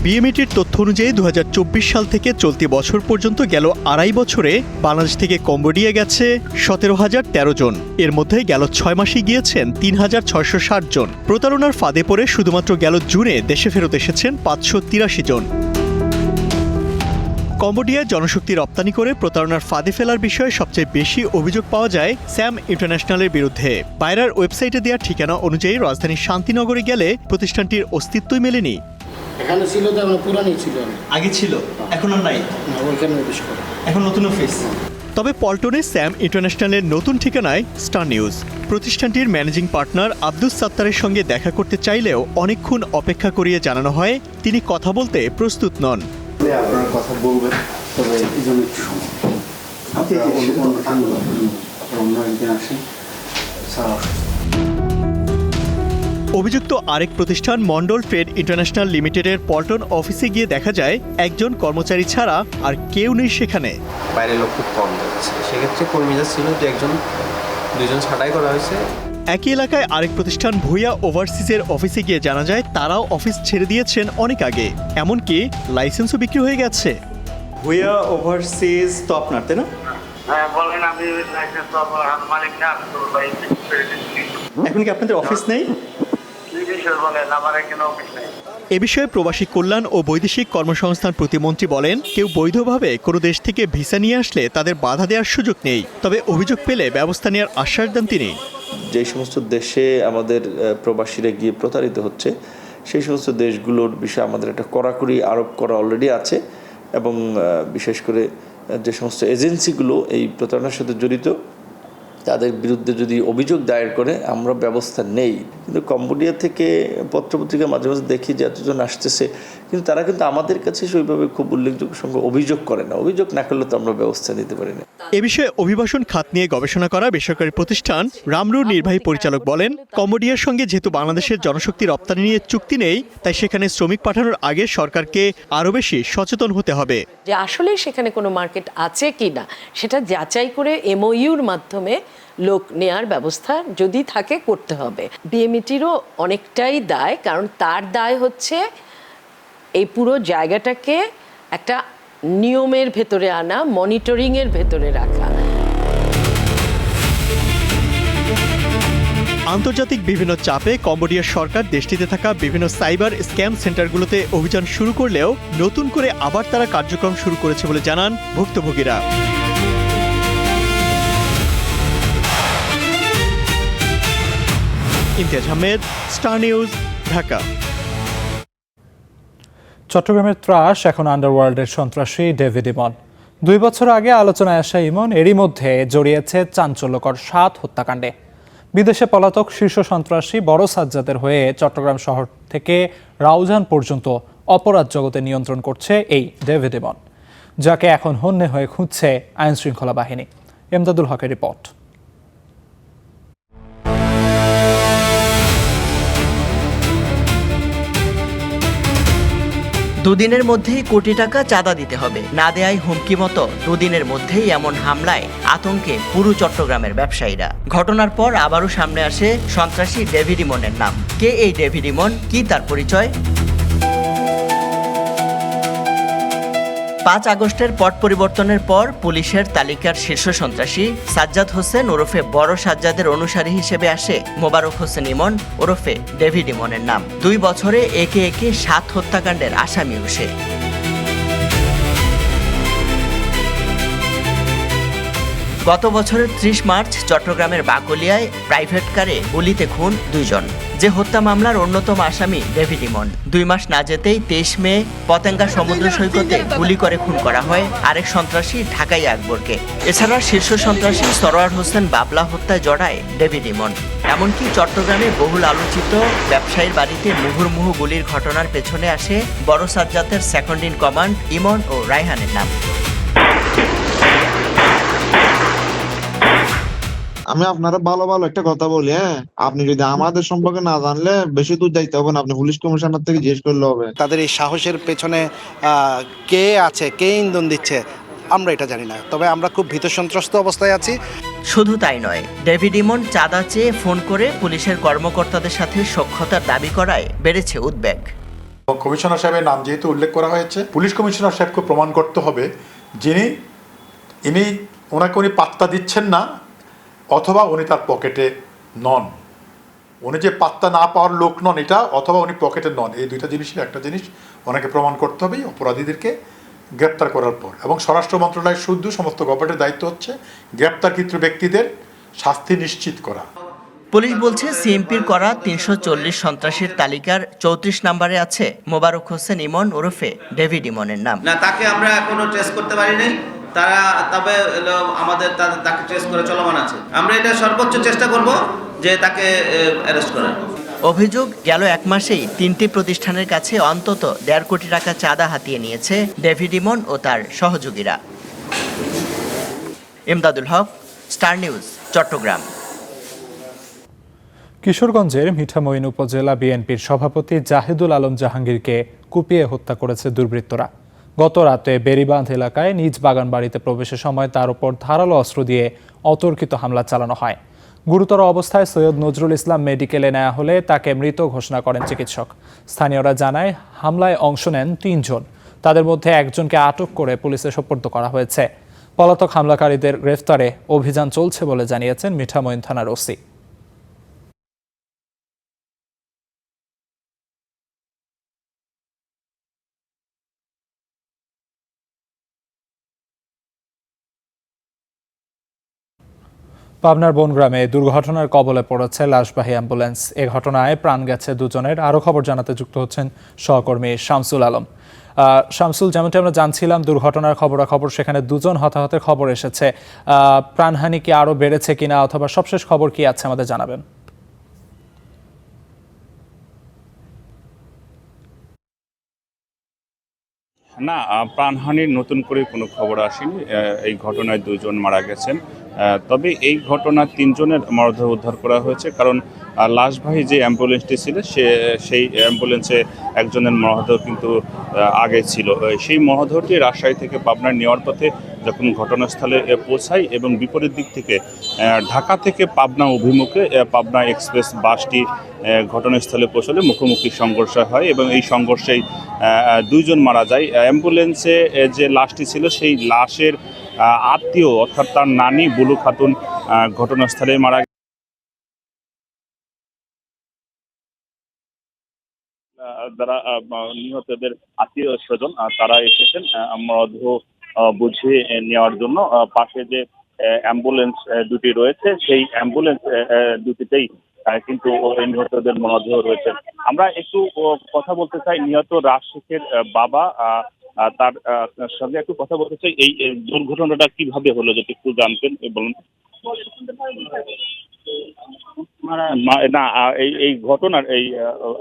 বিএমএটির তথ্য অনুযায়ী 2024 সাল থেকে চলতি বছর পর্যন্ত গেল 2.5 বছরে বাংলাদেশ থেকে কম্বোডিয়া গেছে 17,013 জন। এর মধ্যে গেল 6 মাসে গিয়েছেন 3,660 জন। প্রতারণার ফাঁদে পড়ে শুধুমাত্র গেল জুনে দেশে ফেরত এসেছেন 583 জন। কম্বোডিয়ায় জনশক্তি রপ্তানি করে প্রতারণার ফাঁদে ফেলার বিষয়ে সবচেয়ে বেশি অভিযোগ পাওয়া যায় স্যাম ইন্টারন্যাশনালের বিরুদ্ধে। বাইরার ওয়েবসাইটে দেওয়া ঠিকানা অনুযায়ী রাজধানীর শান্তিনগরে গেলে প্রতিষ্ঠানটির অস্তিত্বই মেলেনি। এখানে ছিল তো, এখন পুরানি ছিল, আগে ছিল, এখন আর নাই, এখন নতুন অফিস। তবে পল্টনে স্যাম ইন্টারন্যাশনালের নতুন ঠিকানায় স্টার নিউজ। প্রতিষ্ঠানটির ম্যানেজিং পার্টনার আব্দুস সাত্তারের সঙ্গে দেখা করতে চাইলেও অনেকক্ষণ অপেক্ষা করিয়ে জানানো হয় তিনি কথা বলতে প্রস্তুত নন। আপনারা কথা বলবেন, তবে এই জন্য একটু সময় অভিযুক্ত আরেক প্রতিষ্ঠান মন্ডল ট্রেড ইন্টারন্যাশনাল লিমিটেডের পল্টন অফিসে গিয়ে দেখা যায় একজন কর্মচারী ছাড়া আর কেউ নেই সেখানে। বাইরের লোক খুব কম যাচ্ছে, সেক্ষেত্রে কর্মীরা ছিল যে দুজন ছাঁটাই করা হয়েছে। একই এলাকায় আরেক প্রতিষ্ঠান ভুইয়া ওভারসিজের অফিসে গিয়ে জানা যায় তারাও অফিস ছেড়ে দিয়েছেন অনেক আগে, এমনকি লাইসেন্সও বিক্রি হয়ে গেছে। ভুইয়া ওভারসিজ তো আপনার, তাই না? এখন কি আপনাদের অফিস নেই? এ বিষয়ে প্রবাসী কল্যাণ ও বৈদেশিক কর্মসংস্থান প্রতিমন্ত্রী বলেন, কেউ বৈধভাবে কোনো দেশ থেকে ভিসা নিয়ে আসলে তাদের বাধা দেওয়ার সুযোগ নেই, তবে অভিযোগ পেলে ব্যবস্থা নেওয়ার আশ্বাস দেন তিনি। যে সমস্ত দেশে আমাদের প্রবাসীরা গিয়ে প্রতারিত হচ্ছে সেই সমস্ত দেশগুলোর বিষয়ে আমাদের একটা কড়াকড়ি আরোপ করা অলরেডি আছে, এবং বিশেষ করে যে সমস্ত এজেন্সিগুলো এই প্রতারণার সাথে জড়িত তাদের বিরুদ্ধে যদি অভিযোগ দায়ের করে আমরা ব্যবস্থা নেই। কিন্তু কম্বোডিয়া থেকে পত্রপত্রিকা মাঝে মাঝে দেখি যে এতজন আসতেছে, কিন্তু তারা কিন্তু আমাদের কাছে সেইভাবে খুব উল্লেখযোগ্য সংখ্যক অভিযোগ করে না। অভিযোগ না করলে তো আমরা ব্যবস্থা নিতে পারি না। এ বিষয়ে অভিবাসন খাত নিয়ে গবেষণা করা বেসরকারি প্রতিষ্ঠান রামরুর নির্বাহী পরিচালক বলেন, কম্বোডিয়ার সঙ্গে যেহেতু বাংলাদেশের জনশক্তি রপ্তানি নিয়ে চুক্তি নেই, তাই সেখানে শ্রমিক পাঠানোর আগে সরকারকে আরও বেশি সচেতন হতে হবে। যে আসলে সেখানে কোনো মার্কেট আছে কি না সেটা যাচাই করে এমওইউর মাধ্যমে লোক নেয়ার ব্যবস্থা যদি থাকে করতে হবে। বিএমইটিরও অনেকটাই দায়, কারণ তার দায় হচ্ছে এই পুরো জায়গাটাকে একটা নিয়মের ভেতরে আনা, মনিটরিংয়ের ভেতরে রাখা। আন্তর্জাতিক বিভিন্ন চাপে কম্বোডিয়ার সরকার দেশটিতে থাকা বিভিন্ন সাইবার স্ক্যাম সেন্টারগুলোতে অভিযান শুরু করলেও নতুন করে আবার তারা কার্যক্রম শুরু করেছে বলে জানান ভুক্তভোগীরা। Imtiaz Ahmed, Star News, Dhaka. চট্টগ্রামের ত্রাস এখন আন্ডারওয়ার্ল্ডের সন্ত্রাসী ডেভিড ইমন। 2 বছর আগে আলোচনায় আসা ইমন এরই মধ্যে জড়িয়েছে চাঞ্চল্যকর 7 হত্যাকাণ্ডে। বিদেশে পলাতক শীর্ষ সন্ত্রাসী বড় সাজ্জাদের হয়ে চট্টগ্রাম শহর থেকে রাউজান পর্যন্ত অপরাধ জগতে নিয়ন্ত্রণ করছে এই ডেভিড ইমন, যাকে এখন হন্যে হয়ে খুঁজছে আইনশৃঙ্খলা বাহিনী। এমদাদুল হকের রিপোর্ট। দুদিনের মধ্যেই কোটি টাকা চাঁদা দিতে হবে, না দেয়ায় হুমকি মতো দুদিনের মধ্যেই এমন হামলায় আতঙ্কে পুরো চট্টগ্রামের ব্যবসায়ীরা। ঘটনার পর আবারও সামনে আসে সন্ত্রাসী ডেভিড ইমনের নাম। কে এই ডেভিড ইমন, কি তার পরিচয়? 5 আগস্টের পট পরিবর্তনের পর পুলিশের তালিকার শীর্ষ সন্ত্রাসী সাজ্জাদ হোসেন ওরফে বড় সাজ্জাদের অনুসারী হিসেবে আসে মোবারক হোসেন ইমন ওরফে ডেভিড ইমনের নাম। 2 বছরে একে একে 7 হত্যাকাণ্ডের আসামি সে। গত বছরের 30 মার্চ চট্টগ্রামের বাকলিয়ায় প্রাইভেট কারে গুলিতে খুন 2 জন। যে হত্যা মামলার অন্যতম আসামি ডেভিড ইমন। 2 মাস না যেতেই 23 মে পতেঙ্গা সমুদ্র সৈকতে গুলি করে খুন করা হয় আরেক সন্ত্রাসী ঢাকাই আকবরকে। এছাড়া শীর্ষ সন্ত্রাসী সরোয়ার হোসেন বাবলা হত্যায় জড়ায় ডেভিড ইমন। এমনকি চট্টগ্রামে বহুল আলোচিত ব্যবসায়ীর বাড়িতে মুহুর্মুহু গুলির ঘটনার পেছনে আসে বড় সাজ্জাদের সেকেন্ড ইন কমান্ড ইমন ও রায়হানের নাম। আমি আপনারা ভালো ভালো একটা কথা বলি, হ্যাঁ, আপনি যদি আমাদের সম্পর্কে না জানলে বেশি দূর যাইতে হবে না, আপনি পুলিশ কমিশনার থেকে জিজ্ঞেস করলে হবে। তাদের এই সাহসের পেছনে কে আছে, কে ইন্ধন দিচ্ছে আমরা এটা জানি না, তবে আমরা খুব ভীত সন্ত্রস্ত অবস্থায় আছি। শুধু তাই নয়, ডেভিড ইমন চাঁদা চেয়ে ফোন করে পুলিশের কর্মকর্তাদের সাথে সখ্যতার দাবি করায় বেড়েছে উদ্বেগ। কমিশনার সাহেবের নাম যেহেতু উল্লেখ করা হয়েছে, পুলিশ কমিশনার সাহেবকে প্রমাণ করতে হবে ওনাকে উনি পাত্তা দিচ্ছেন না, অথবা উনি তার পকেটে নন। উনি যে পাত্তা না পাওয়ার লোক নন এটা, অথবা উনি পকেটে নন, এই দুইটা জিনিসের একটা জিনিস ওনাকে প্রমাণ করতে হবে অপরাধীদেরকে গ্রেপ্তার করার পর। এবং স্বরাষ্ট্র মন্ত্রণালয়ের শুদ্ধ সমস্ত গভর্নমেন্টের দায়িত্ব হচ্ছে গ্রেপ্তারকৃত ব্যক্তিদের শাস্তি নিশ্চিত করা। পুলিশ বলছে সিএমপির করা 340 সন্ত্রাসীর তালিকার 34 নম্বরে আছে মোবারক হোসেন ইমন ওরফে ডেভিড ইমনের নাম। না, তাকে আমরা এখনো ট্রেস করতে পারি নাই, তবে আমাদের তাকে ট্রেস করে চলমান আছে। আমরা এটা সর্বোচ্চ চেষ্টা করব যে তাকে অ্যারেস্ট করার। অভিযোগ, গেল 1 মাসেই 3টি প্রতিষ্ঠানের কাছে অন্তত 1.5 কোটি টাকা চাঁদা হাতিয়ে নিয়েছে ডেভিড ইমন ও তার সহযোগীরা। এমদাদুল হক, স্টার নিউজ, চট্টগ্রাম। কিশোরগঞ্জের মিঠামইন উপজেলা বিএনপির সভাপতি জাহিদুল আলম জাহাঙ্গীরকে কুপিয়ে হত্যা করেছে দুর্বৃত্তরা। গত রাতে বেরিবাঁধ এলাকায় নিজ বাগান বাড়িতে প্রবেশের সময় তার উপর ধারালো অস্ত্র দিয়ে অতর্কিত হামলা চালানো হয়। গুরুতর অবস্থায় সৈয়দ নজরুল ইসলাম মেডিকেলে নেওয়া হলে তাকে মৃত ঘোষণা করেন চিকিৎসক। স্থানীয়রা জানায় হামলায় অংশ নেন 3 জন। তাদের মধ্যে একজনকে আটক করে পুলিশে সোপর্দ করা হয়েছে। পলাতক হামলাকারীদের গ্রেফতারে অভিযান চলছে বলে জানিয়েছেন মিঠামইন থানার ওসি। পাবনার বনগ্রামে দুর্ঘটনার কবলে পড়েছে লাশবাহী অ্যাম্বুলেন্স। এ ঘটনায় প্রাণ গেছে 2 জনের। আরও খবর জানাতে যুক্ত হচ্ছেন সহকর্মী শামসুল আলম। শামসুল, যেমনটি আমরা জানছিলাম দুর্ঘটনার খবরাখবর, সেখানে 2 জন হতাহতের খবর এসেছে। প্রাণহানি কি আরও বেড়েছে কিনা অথবা সবশেষ খবর কি আছে আমাদের জানাবেন। না, প্রাণহানির নতুন করে কোনো খবর আসেনি। এই ঘটনায় 2 জন মারা গেছেন। তবে এই ঘটনায় 3 জনের মরদেহ উদ্ধার করা হয়েছে, কারণ লাশবাহী যে অ্যাম্বুলেন্সটি ছিল সেই অ্যাম্বুলেন্সে একজনের মরদেহ কিন্তু আগে ছিল। সেই মরদেহটি রাজশাহী থেকে পাবনা নেওয়ার পথে যখন ঘটনাস্থলে পৌঁছায় এবং বিপরীত দিক থেকে ঢাকা থেকে পাবনা অভিমুখে পাবনা এক্সপ্রেস বাসটি ঘটনাস্থলে পৌঁছলে মুখোমুখি সংঘর্ষ হয় এবং এই সংঘর্ষেই 2 জন মারা যায়। অ্যাম্বুলেন্সে যে লাশটি ছিল সেই লাশের আত্মীয় অর্থাৎ তার নানি বুলু খাতুন ঘটনাস্থলে মারা যারা নিহতদের আত্মীয় স্বজন তারা এসেছেন মরদেহ বুঝিয়ে নেওয়ার জন্য। পাশে যে অ্যাম্বুলেন্স দুটি রয়েছে সেই অ্যাম্বুলেন্স দুটিতেই কিন্তু নিহতদের মরদেহ রয়েছে। আমরা একটু কথা বলতে চাই নিহত রাজ শেখের বাবা, তার সঙ্গে একটু কথা বলতে চাই। এই দুর্ঘটনাটা কিভাবে হলো যদি একটু জানতেন বলুন। না, এই ঘটনার এই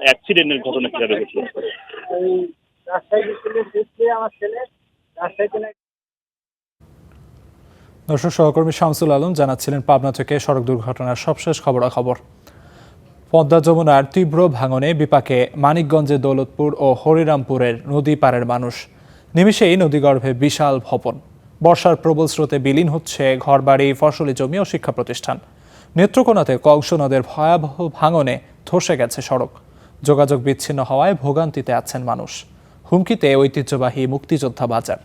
অ্যাক্সিডেন্টের ঘটনা কিভাবে হয়েছে? দর্শক, সহকর্মী শামসুল আলম জানাচ্ছিলেন পাবনা থেকে সড়ক দুর্ঘটনার সবশেষ খবরাখবর। পদ্মা যমুনার তীব্র ভাঙনে বিপাকে মানিকগঞ্জের দৌলতপুর ও হরিরামপুরের নদী পাড়ের মানুষ। নিমেষেই নদীগর্ভে বিশাল ভবন। বর্ষার প্রবল স্রোতে বিলীন হচ্ছে ঘরবাড়ি, ফসলি জমি ও শিক্ষা প্রতিষ্ঠান। নেত্রকোনাতে কংস নদের ভয়াবহ ভাঙনে ধসে গেছে সড়ক। যোগাযোগ বিচ্ছিন্ন হওয়ায় ভোগান্তিতে আছেন মানুষ। হুমকিতে ঐতিহ্যবাহী মুক্তিযোদ্ধা বাজার।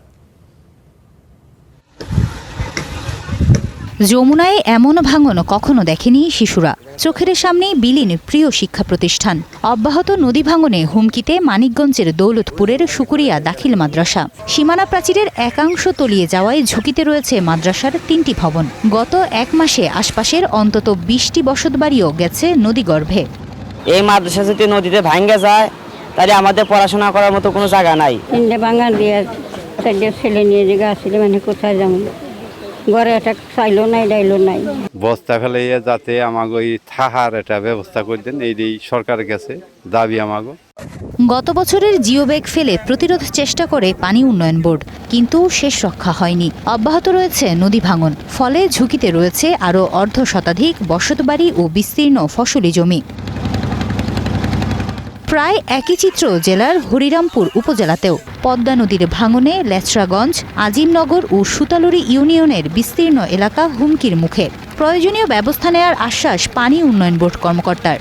যমুনায় এমন ভাঙন কখনো দেখেনি শিশুরা। চোখের সামনেই বিলীন প্রিয় শিক্ষা প্রতিষ্ঠান। অব্যাহত নদী ভাঙনে হুমকিতে মানিকগঞ্জের দৌলতপুরের সুকুরিয়া দাখিল মাদ্রাসা। সীমানা প্রাচীরের একাংশ তলিয়ে যাওয়ায় ঝুঁকিতে রয়েছে মাদ্রাসার 3টি ভবন। গত 1 মাসে আশপাশের অন্তত 20টি বসতবাড়িও গেছে নদীগর্ভে। এই মাদ্রাসা যদি নদীতে ভাঙ্গা যায় তাহলে আমাদের পড়াশোনা করার মতো কোনো জায়গা নাই। ছেলে নিয়ে যে আসলে মানে কোথায় যাবো, ঘরে একটা চাইলো নাই ডাইলো নাই। বস্তা ফেলাইয়া যাতে আমাকে ওই থাকার একটা ব্যবস্থা করে দেন, এই সরকারের কাছে দাবি আমাকে। গত বছরের জিও ব্যাগ ফেলে প্রতিরোধ চেষ্টা করে পানি উন্নয়ন বোর্ড, কিন্তু শেষ রক্ষা হয়নি। অব্যাহত রয়েছে নদী ভাঙন, ফলে ঝুঁকিতে রয়েছে আরও 1/2 শতাধিক বসতবাড়ি ও বিস্তীর্ণ ফসলি জমি। প্রায় একই চিত্র জেলার হরিরামপুর উপজেলাতেও। পদ্মা নদীর ভাঙনে লেচরাগঞ্জ, আজিমনগর ও সুতালুরি ইউনিয়নের বিস্তীর্ণ এলাকা হুমকির মুখে। প্রয়োজনীয় ব্যবস্থা নেওয়ার আশ্বাস পানি উন্নয়ন বোর্ড কর্মকর্তার।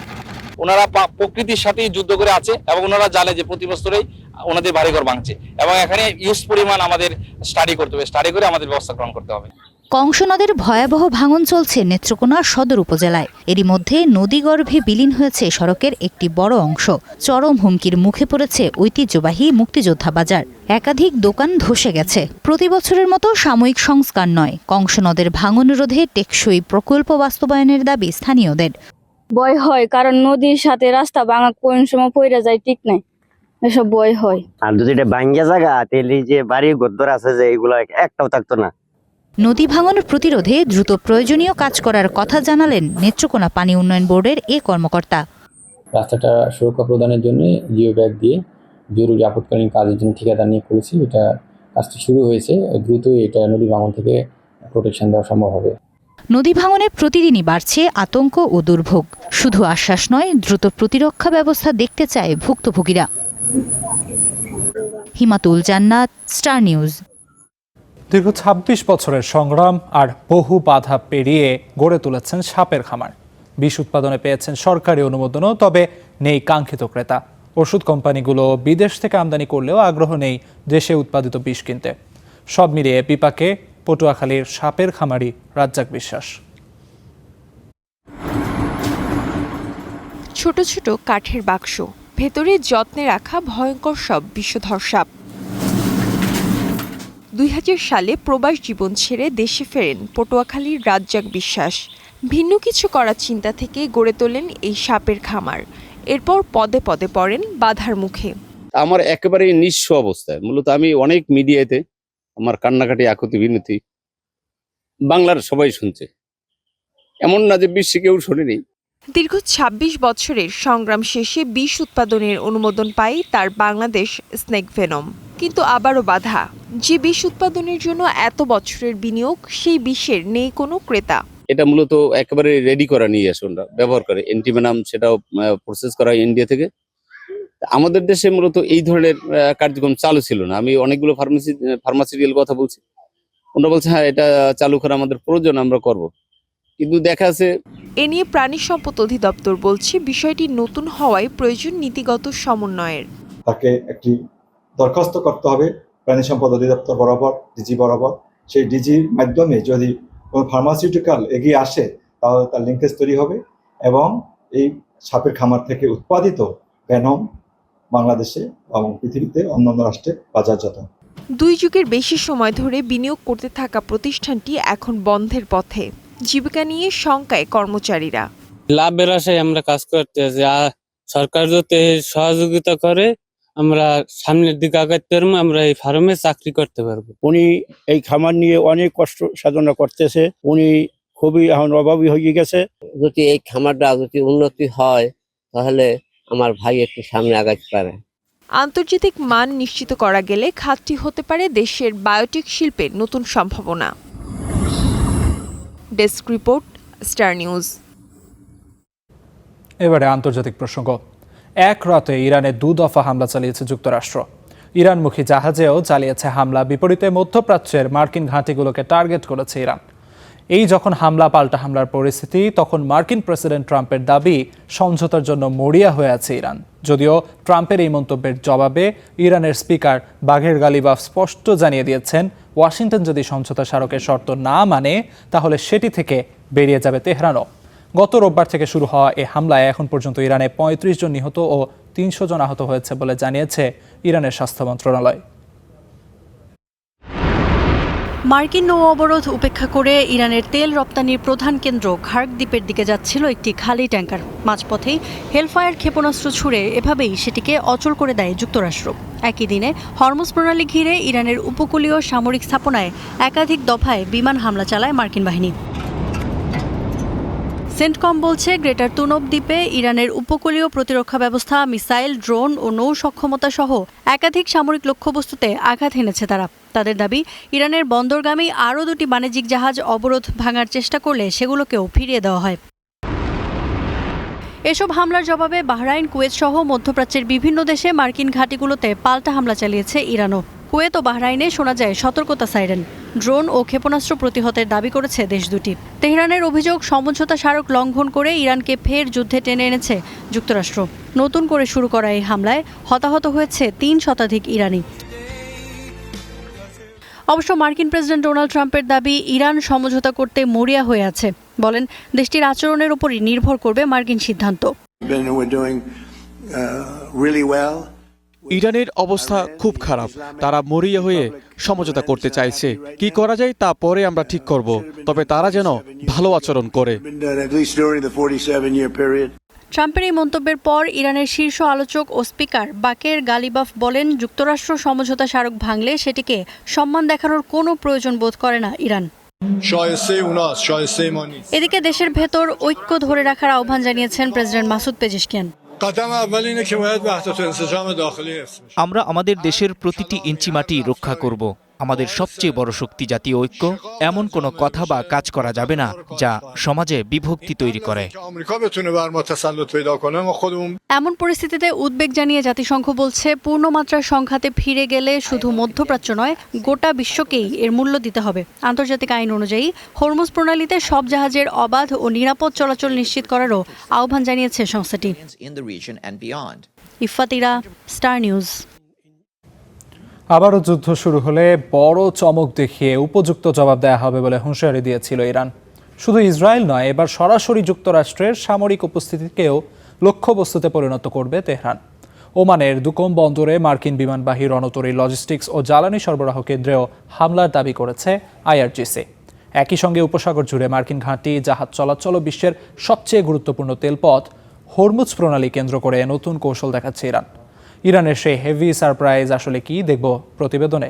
ওনারা প্রকৃতির সাথেই যুদ্ধ করে আছে এবং ওনারা জানে যে প্রতি বছরেই ওনাদের বাড়িঘর ভাঙছে এবং এখানে ইউজ পরিমাণ আমাদের স্টাডি করতে হবে, স্টাডি করে আমাদের ব্যবস্থা গ্রহণ করতে হবে। কংস নদের ভয়াবহ ভাঙন চলছে নেত্রকোনা সদর উপজেলায়। এরই মধ্যে নদীগর্ভে বিলীন হয়েছে সড়কের একটি বড় অংশ। চরম হুমকির মুখে পড়েছে ঐতিহ্যবাহী মুক্তিযোদ্ধা বাজার। একাধিক দোকান ধসে গেছে। প্রতি বছরের মতো সাময়িক সংস্কার নয়, কংস নদের ভাঙন রোধে টেকসই প্রকল্প বাস্তবায়নের দাবি স্থানীয়দের। ভয় হয়, কারণ নদীর সাথে রাস্তা ভাঙা কোন সময় পড়ে যায় ঠিক নাই, এসব ভয় হয়। আর যদি এটা ভাঙ্গা জায়গা তাহলে যে বাড়ি ঘর আছে যে এগুলো একটাও থাকতো না। নদী ভাঙন প্রতিরোধে দ্রুত প্রয়োজনীয় কাজ করার কথা জানালেন নেত্রকোনা পানি উন্নয়ন বোর্ডের এ কর্মকর্তা। রাস্তাটা সুরক্ষা প্রদানের জন্য জিও ব্যাগ দিয়ে জরুরি আপৎকালীন কাজের জন্য ঠিকাদার নিয়ে করেছি। এটা কাজটি শুরু হয়েছে, দ্রুতই এটা নদী ভাঙন থেকে প্রোটেকশন দেওয়া সম্ভব হবে। নদী ভাঙনে প্রতিদিনই বাড়ছে আতঙ্ক ও দুর্ভোগ। শুধু আশ্বাস নয়, দ্রুত প্রতিরক্ষা ব্যবস্থা দেখতে চায় ভুক্তভোগীরা। হিমাতুল জান্নাত, স্টার নিউজ। দীর্ঘ ২৬ বছরের সংগ্রাম আর বহু বাধা পেরিয়ে গড়ে তুলেছেন সাপের খামার। বিষ উৎপাদনে পেয়েছেন সরকারি অনুমোদনও, তবে নেই কাঙ্ক্ষিত ক্রেতা। ওষুধ কোম্পানিগুলো বিদেশ থেকে আমদানি করলেও আগ্রহ নেই দেশে উৎপাদিত বিষ কিনতে। সব মিলিয়ে বিপাকে পটুয়াখালীর সাপের খামারি রাজ্জাক বিশ্বাস। ছোট ছোট কাঠের বাক্স, ভেতরে যত্নে রাখা ভয়ঙ্কর সব বিষধর সাপ। ২০০০ সালে প্রবাস জীবন ছেড়ে দেশে ফেরেন পটুয়াখালীর রাজ্জাক বিশ্বাস। ভিন্ন কিছু করার চিন্তা থেকে গড়ে তোলেন এই সাপের খামার। এরপর পদে পদে পড়েন বাধার মুখে। আমার একেবারে নিঃস্ব অবস্থায়, মূলত আমি অনেক মিডিয়াতে আমার কান্নাকাটি আকুতি বিনতি বাংলার সবাই শুনছে, এমন না যে বিশ্বে কেউ শোনেনি। দীর্ঘ ২৬ বছরের সংগ্রাম শেষে বিষ উৎপাদনের অনুমোদন পায় তার বাংলাদেশ স্নেক ভেনম। কিন্তু আবারও বাধা। যে বিষ উৎপাদনের জন্য এত বছরের বিনিয়োগ, সেই বিষের নেই কোনো ক্রেতা। এটা মূলত একেবারে রেডি করা নিয়ে আসে, ওরা ব্যবহার করে অ্যান্টিভেনাম, সেটাও প্রসেস করা হয় ইন্ডিয়া থেকে। আমাদের দেশে মূলত এই ধরনের কার্যক্রম চালু ছিল না। আমি অনেকগুলো ফার্মাসিউটিক্যাল কথা বলছি, ওরা বলছে হ্যাঁ এটা চালু করা আমাদের প্রয়োজন, আমরা করব। কিন্তু দেখা আছে এ নিয়ে প্রাণী সম্পদ অধিদপ্তর বলছে বিষয়টি নতুন হওয়ায় প্রয়োজন নীতিগত সমন্বয়ের। তাকে একটি দরখাস্ত করতে হবে প্রাণী সম্পদ অধিদপ্তর বরাবর, ডিজি বরাবর। সেই ডিজির মাধ্যমে যদি কোনো ফার্মাসিউটিক্যাল এগিয়ে আসে তাহলে তার লিঙ্কেজ তৈরি হবে এবং এই সাপের খামার থেকে উৎপাদিত ভেনম বাংলাদেশে এবং পৃথিবীতে অন্যান্য রাষ্ট্রে বাজারজাত। ২ যুগের বেশি সময় ধরে বিনিয়োগ করতে থাকা প্রতিষ্ঠানটি এখন বন্ধের পথে। জীবিকা নিয়ে শঙ্কায় কর্মচারীরা। লাভের আশায় আমরা কাজ করতে আছি, সরকার যদি সহযোগিতা করে আমরা সামনের দিকে আগাতে পারবো, আমরা এই ফার্মে চাকরি করতে পারবো। উনি এই খামার নিয়ে অনেক কষ্ট সাধনা করতেছে, উনি খুবই এখন অভাবী হয়ে গেছে। যদি এই খামারটা যদি উন্নতি হয় তাহলে আমার ভাই একটু সামনে আগাতে পারে। আন্তর্জাতিক মান নিশ্চিত করা গেলে খাতটি হতে পারে দেশের বায়োটেক শিল্পের নতুন সম্ভাবনা। Desk report, star news. এবারে আন্তর্জাতিক প্রসঙ্গ। এক রাতে ইরানে 2 দফা হামলা চালিয়েছে যুক্তরাষ্ট্র। ইরানমুখী জাহাজেও চালিয়েছে হামলা। বিপরীতে মধ্যপ্রাচ্যের মার্কিন ঘাঁটিগুলোকে টার্গেট করেছে ইরান। এই যখন হামলা পাল্টা হামলার পরিস্থিতি, তখন মার্কিন প্রেসিডেন্ট ট্রাম্পের দাবি সমঝোতার জন্য মরিয়া হয়ে আছে ইরান। যদিও ট্রাম্পের এই মন্তব্যের জবাবে ইরানের স্পিকার বাঘের গালিবাফ স্পষ্ট জানিয়ে দিয়েছেন, ওয়াশিংটন যদি সমঝোতা স্মারকের শর্ত না মানে তাহলে সেটি থেকে বেরিয়ে যাবে তেহরানও। গত রোববার থেকে শুরু হওয়া এই হামলায় এখন পর্যন্ত ইরানে ৩৫ জন নিহত ও ৩০০ জন আহত হয়েছে বলে জানিয়েছে ইরানের স্বাস্থ্য মন্ত্রণালয়। মার্কিন নৌ অবরোধ উপেক্ষা করে ইরানের তেল রপ্তানির প্রধান কেন্দ্র খার্ক দ্বীপের দিকে যাচ্ছিল একটি খালি ট্যাঙ্কার। মাঝপথেই হেলফায়ার ক্ষেপণাস্ত্র ছুড়ে এভাবেই সেটিকে অচল করে দেয় যুক্তরাষ্ট্র। একই দিনে হরমুজ প্রণালী ঘিরে ইরানের উপকূলীয় সামরিক স্থাপনায় একাধিক দফায় বিমান হামলা চালায় মার্কিন বাহিনী। সেন্টকম বলছে, গ্রেটার তুনব দ্বীপে ইরানের উপকূলীয় প্রতিরক্ষা ব্যবস্থা, মিসাইল, ড্রোন ও নৌ সক্ষমতা সহ একাধিক সামরিক লক্ষ্যবস্তুতে আঘাত হেনেছে তারা। তাদের দাবি, ইরানের বন্দরগামী আরও 2টি বাণিজ্যিক জাহাজ অবরোধ ভাঙার চেষ্টা করলে সেগুলোকেও ফিরিয়ে দেওয়া হয়। এসব হামলার জবাবে বাহরাইন, কুয়েত সহ মধ্যপ্রাচ্যের বিভিন্ন দেশে মার্কিন ঘাঁটিগুলোতে পাল্টা হামলা চালিয়েছে ইরানও। কুয়েত ও বাহরাইনে শোনা যায় সতর্কতা সাইরেন। ড্রোন ও ক্ষেপণাস্ত্র প্রতিহতের দাবি করেছে দেশ দুটি। তেহরানের অভিযোগ, সমঝোতা স্মারক লঙ্ঘন করে ইরানকে ফের যুদ্ধে টেনে এনেছে যুক্তরাষ্ট্র। নতুন করে শুরু করা এই হামলায় হতাহত হয়েছে 3 শতাধিক ইরানি। অবশ্য মার্কিন প্রেসিডেন্ট ডোনাল্ড ট্রাম্পের দাবি, ইরান সমঝোতা করতে মরিয়া হয়ে আছে। বলেন, দেশটির আচরণের উপরই নির্ভর করবে মার্কিন সিদ্ধান্ত। ইরানের অবস্থা খুব খারাপ, তারা মরিয়া হয়ে সমঝোতা করতে চাইছে। কি করা যায় তা পরে আমরা ঠিক করব, তবে তারা যেন ভালো আচরণ করে। ট্রাম্পের এই মন্তব্যের পর ইরানের শীর্ষ আলোচক ও স্পিকার বাকের গালিবাফ বলেন, যুক্তরাষ্ট্র সমঝোতা স্মারক ভাঙলে সেটিকে সম্মান দেখানোর কোনো প্রয়োজন বোধ করে না ইরান। এদিকে দেশের ভেতর ঐক্য ধরে রাখার আহ্বান জানিয়েছেন প্রেসিডেন্ট মাসুদ পেজেশকিয়ান। আমরা আমাদের দেশের প্রতিটি ইঞ্চি মাটি রক্ষা করব। আমাদের সবচেয়ে বড় শক্তি জাতীয় ঐক্য। এমন কোনো কথা বা কাজ করা যাবে না যা সমাজে বিভক্তি তৈরি করে। এমন পরিস্থিতিতে উদ্বেগ জানিয়ে জাতিসংঘ বলছে, পূর্ণমাত্রার সংঘাতে ফিরে গেলে শুধু মধ্যপ্রাচ্য নয়, গোটা বিশ্বকেই এর মূল্য দিতে হবে। আন্তর্জাতিক আইন অনুযায়ী হরমুজ প্রণালীতে সব জাহাজের অবাধ ও নিরাপদ চলাচল নিশ্চিত করারও আহ্বান জানিয়েছে সংস্থাটি। ইফাতিরা, স্টার নিউজ। আবারও যুদ্ধ শুরু হলে বড় চমক দেখিয়ে উপযুক্ত জবাব দেওয়া হবে বলে হুঁশিয়ারি দিয়েছিল ইরান। শুধু ইসরায়েল নয়, এবার সরাসরি যুক্তরাষ্ট্রের সামরিক উপস্থিতিকেও লক্ষ্যবস্তুতে পরিণত করবে তেহরান। ওমানের দুকম বন্দরে মার্কিন বিমানবাহী রণতরী, লজিস্টিক্স ও জ্বালানি সরবরাহ কেন্দ্রেও হামলার দাবি করেছে আইআরজিসি। একই সঙ্গে উপসাগর জুড়ে মার্কিন ঘাঁটি, জাহাজ চলাচল ও বিশ্বের সবচেয়ে গুরুত্বপূর্ণ তেলপথ হরমুজ প্রণালী কেন্দ্র করে নতুন কৌশল দেখাচ্ছে ইরান। ইরানের সেই হেভি সারপ্রাইজ আসলে কি, দেখব প্রতিবেদনে।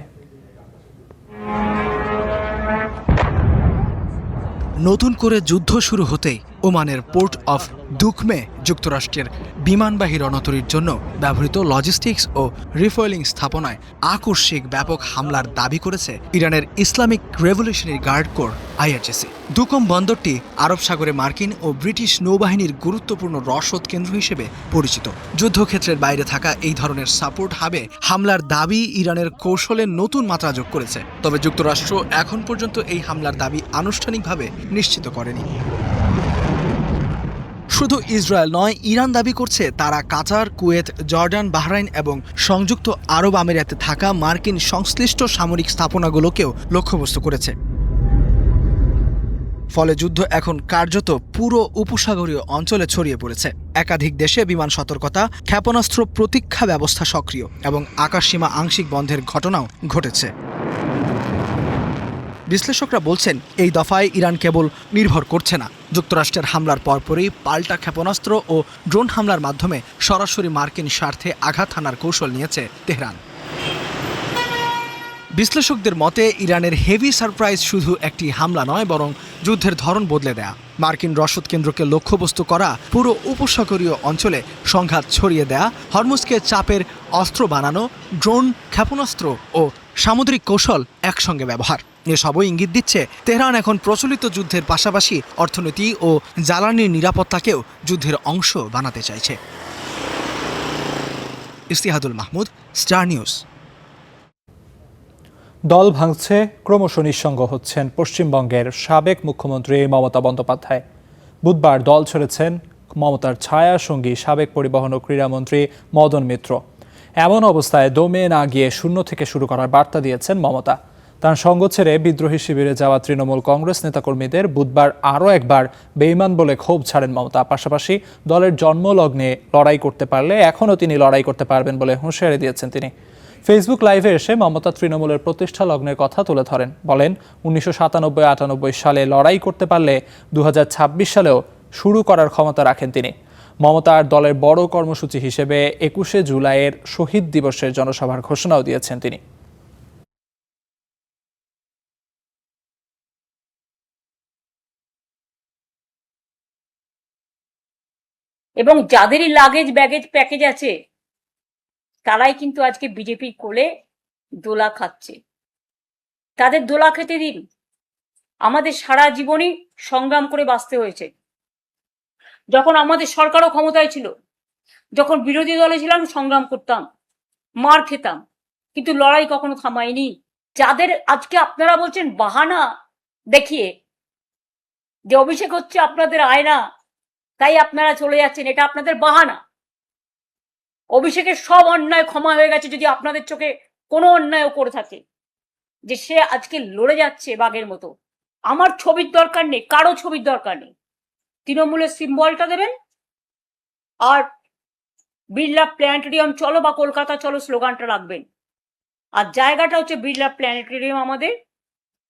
নতুন করে যুদ্ধ শুরু হতেই ওমানের পোর্ট অফ দুকমে যুক্তরাষ্ট্রের বিমানবাহী রণতরীর জন্য ব্যবহৃত লজিস্টিক্স ও রিফয়েলিং স্থাপনায় আকস্মিক ব্যাপক হামলার দাবি করেছে ইরানের Islamic Revolutionary Guard Corps IRGC. Duqm বন্দরটি আরব সাগরে মার্কিন ও ব্রিটিশ নৌবাহিনীর গুরুত্বপূর্ণ রসদ কেন্দ্র হিসেবে পরিচিত। যুদ্ধক্ষেত্রের বাইরে থাকা এই ধরনের সাপোর্ট হাবে হামলার দাবি ইরানের কৌশলের নতুন মাত্রা যোগ করেছে। তবে যুক্তরাষ্ট্র এখন পর্যন্ত এই হামলার দাবি আনুষ্ঠানিকভাবে নিশ্চিত করেনি। শুধু ইসরায়েল নয়, ইরান দাবি করছে তারা কাতার, কুয়েত, জর্ডান, বাহরাইন এবং সংযুক্ত আরব আমিরাতে থাকা মার্কিন সংশ্লিষ্ট সামরিক স্থাপনাগুলোকেও লক্ষ্যবস্তু করেছে। ফলে যুদ্ধ এখন কার্যত পুরো উপসাগরীয় অঞ্চলে ছড়িয়ে পড়েছে। একাধিক দেশে বিমান সতর্কতা, ক্ষেপণাস্ত্র প্রতীক্ষা ব্যবস্থা সক্রিয় এবং আকাশসীমা আংশিক বন্ধের ঘটনাও ঘটেছে। বিশ্লেষকরা বলছেন, এই দফায় ইরান কেবল নির্ভর করছে না, যুক্তরাষ্ট্রের হামলার পরপরই পাল্টা ক্ষেপণাস্ত্র ও ড্রোন হামলার মাধ্যমে সরাসরি মার্কিন স্বার্থে আঘাত হানার কৌশল নিয়েছে তেহরান। বিশ্লেষকদের মতে ইরানের হেভি সারপ্রাইজ শুধু একটি হামলা নয়, বরং যুদ্ধের ধরন বদলে দেয়া। মার্কিন রসদ কেন্দ্রকে লক্ষ্যবস্তু করা, পুরো উপসাগরীয় অঞ্চলে সংঘাত ছড়িয়ে দেয়া, হরমুজকে চাপের অস্ত্র বানানো, ড্রোন, ক্ষেপণাস্ত্র ও সামুদ্রিক কৌশল একসঙ্গে ব্যবহার। এসবই ইঙ্গিত দিচ্ছে তেহরান এখন প্রচলিত যুদ্ধের পাশাপাশি অর্থনীতি ও জ্বালানির নিরাপত্তাকেও যুদ্ধের অংশ বানাতে চাইছে। ইস্তিহাদুল মাহমুদ, স্টার নিউজ। দল ভাঙছে, ক্রমশ নিঃসঙ্গ হচ্ছেন পশ্চিমবঙ্গের সাবেক মুখ্যমন্ত্রী মমতা বন্দ্যোপাধ্যায়। বুধবার দল ছেড়েছেন মমতার ছায়া সঙ্গী সাবেক পরিবহন ও ক্রীড়ামন্ত্রী মদন মিত্র। এমন অবস্থায় দমে না গিয়ে শূন্য থেকে শুরু করার বার্তা দিয়েছেন মমতা। তার সঙ্গ ছেড়ে বিদ্রোহী শিবিরে যাওয়া তৃণমূল কংগ্রেস নেতাকর্মীদের বুধবার আরও একবার বেইমান বলে ক্ষোভ ছাড়েন মমতা। পাশাপাশি দলের জন্মলগ্নে লড়াই করতে পারলে এখনও তিনি লড়াই করতে পারবেন বলে হুঁশিয়ারি দিয়েছেন তিনি। ফেসবুক লাইভে এসে মমতা তৃণমূলের প্রতিষ্ঠা লগ্নের কথা তুলে ধরেন। বলেন, 1997-98 সালে লড়াই করতে পারলে 2026 সালেও শুরু করার ক্ষমতা রাখেন তিনি। মমতার দলের বড় কর্মসূচি হিসেবে 21শে জুলাইয়ের শহীদ দিবসের জনসভার ঘোষণাও দিয়েছেন তিনি। এবং যাদেরই লাগেজ ব্যাগেজ প্যাকেজ আছে তারাই কিন্তু আজকে বিজেপির কোলে দোলা খাচ্ছে। তাদের দোলা খেতে দিন। আমাদের সারা জীবনই সংগ্রাম করে বাঁচতে হয়েছে। যখন আমাদের সরকারও ক্ষমতায় ছিল, যখন বিরোধী দলে ছিলাম, সংগ্রাম করতাম, মার খেতাম, কিন্তু লড়াই কখনো থামায়নি। যাদের আজকে আপনারা বলছেন বাহানা দেখিয়ে যে অভিষেক হচ্ছে আপনাদের আয়না, তাই আপনারা চলে যাচ্ছেন, এটা আপনাদের বাহানা। অভিষেকের সব অন্যায় ক্ষমা হয়ে গেছে যদি আপনাদের চোখে কোনো অন্যায়ও করে থাকে, যে সে আজকে লড়ে যাচ্ছে বাঘের মতো। আমার ছবির দরকার নেই, কারো ছবির দরকার নেই। তৃণমূলের সিম্বলটা দেবেন আর বিড়লা প্ল্যানেটেরিয়াম চলো বা কলকাতা চলো স্লোগানটা রাখবেন। আর জায়গাটা হচ্ছে বিড়লা প্ল্যানেটেরিয়াম আমাদের।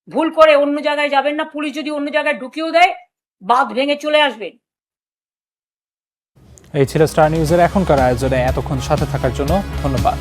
ভুল করে অন্য জায়গায় যাবেন না। পুলিশ যদি অন্য জায়গায় ঢুকিয়েও দেয়, বাঁধ ভেঙে চলে আসবেন। এই ছিল স্টার নিউজের এখনকার আয়োজনে। এতক্ষণ সাথে থাকার জন্য ধন্যবাদ।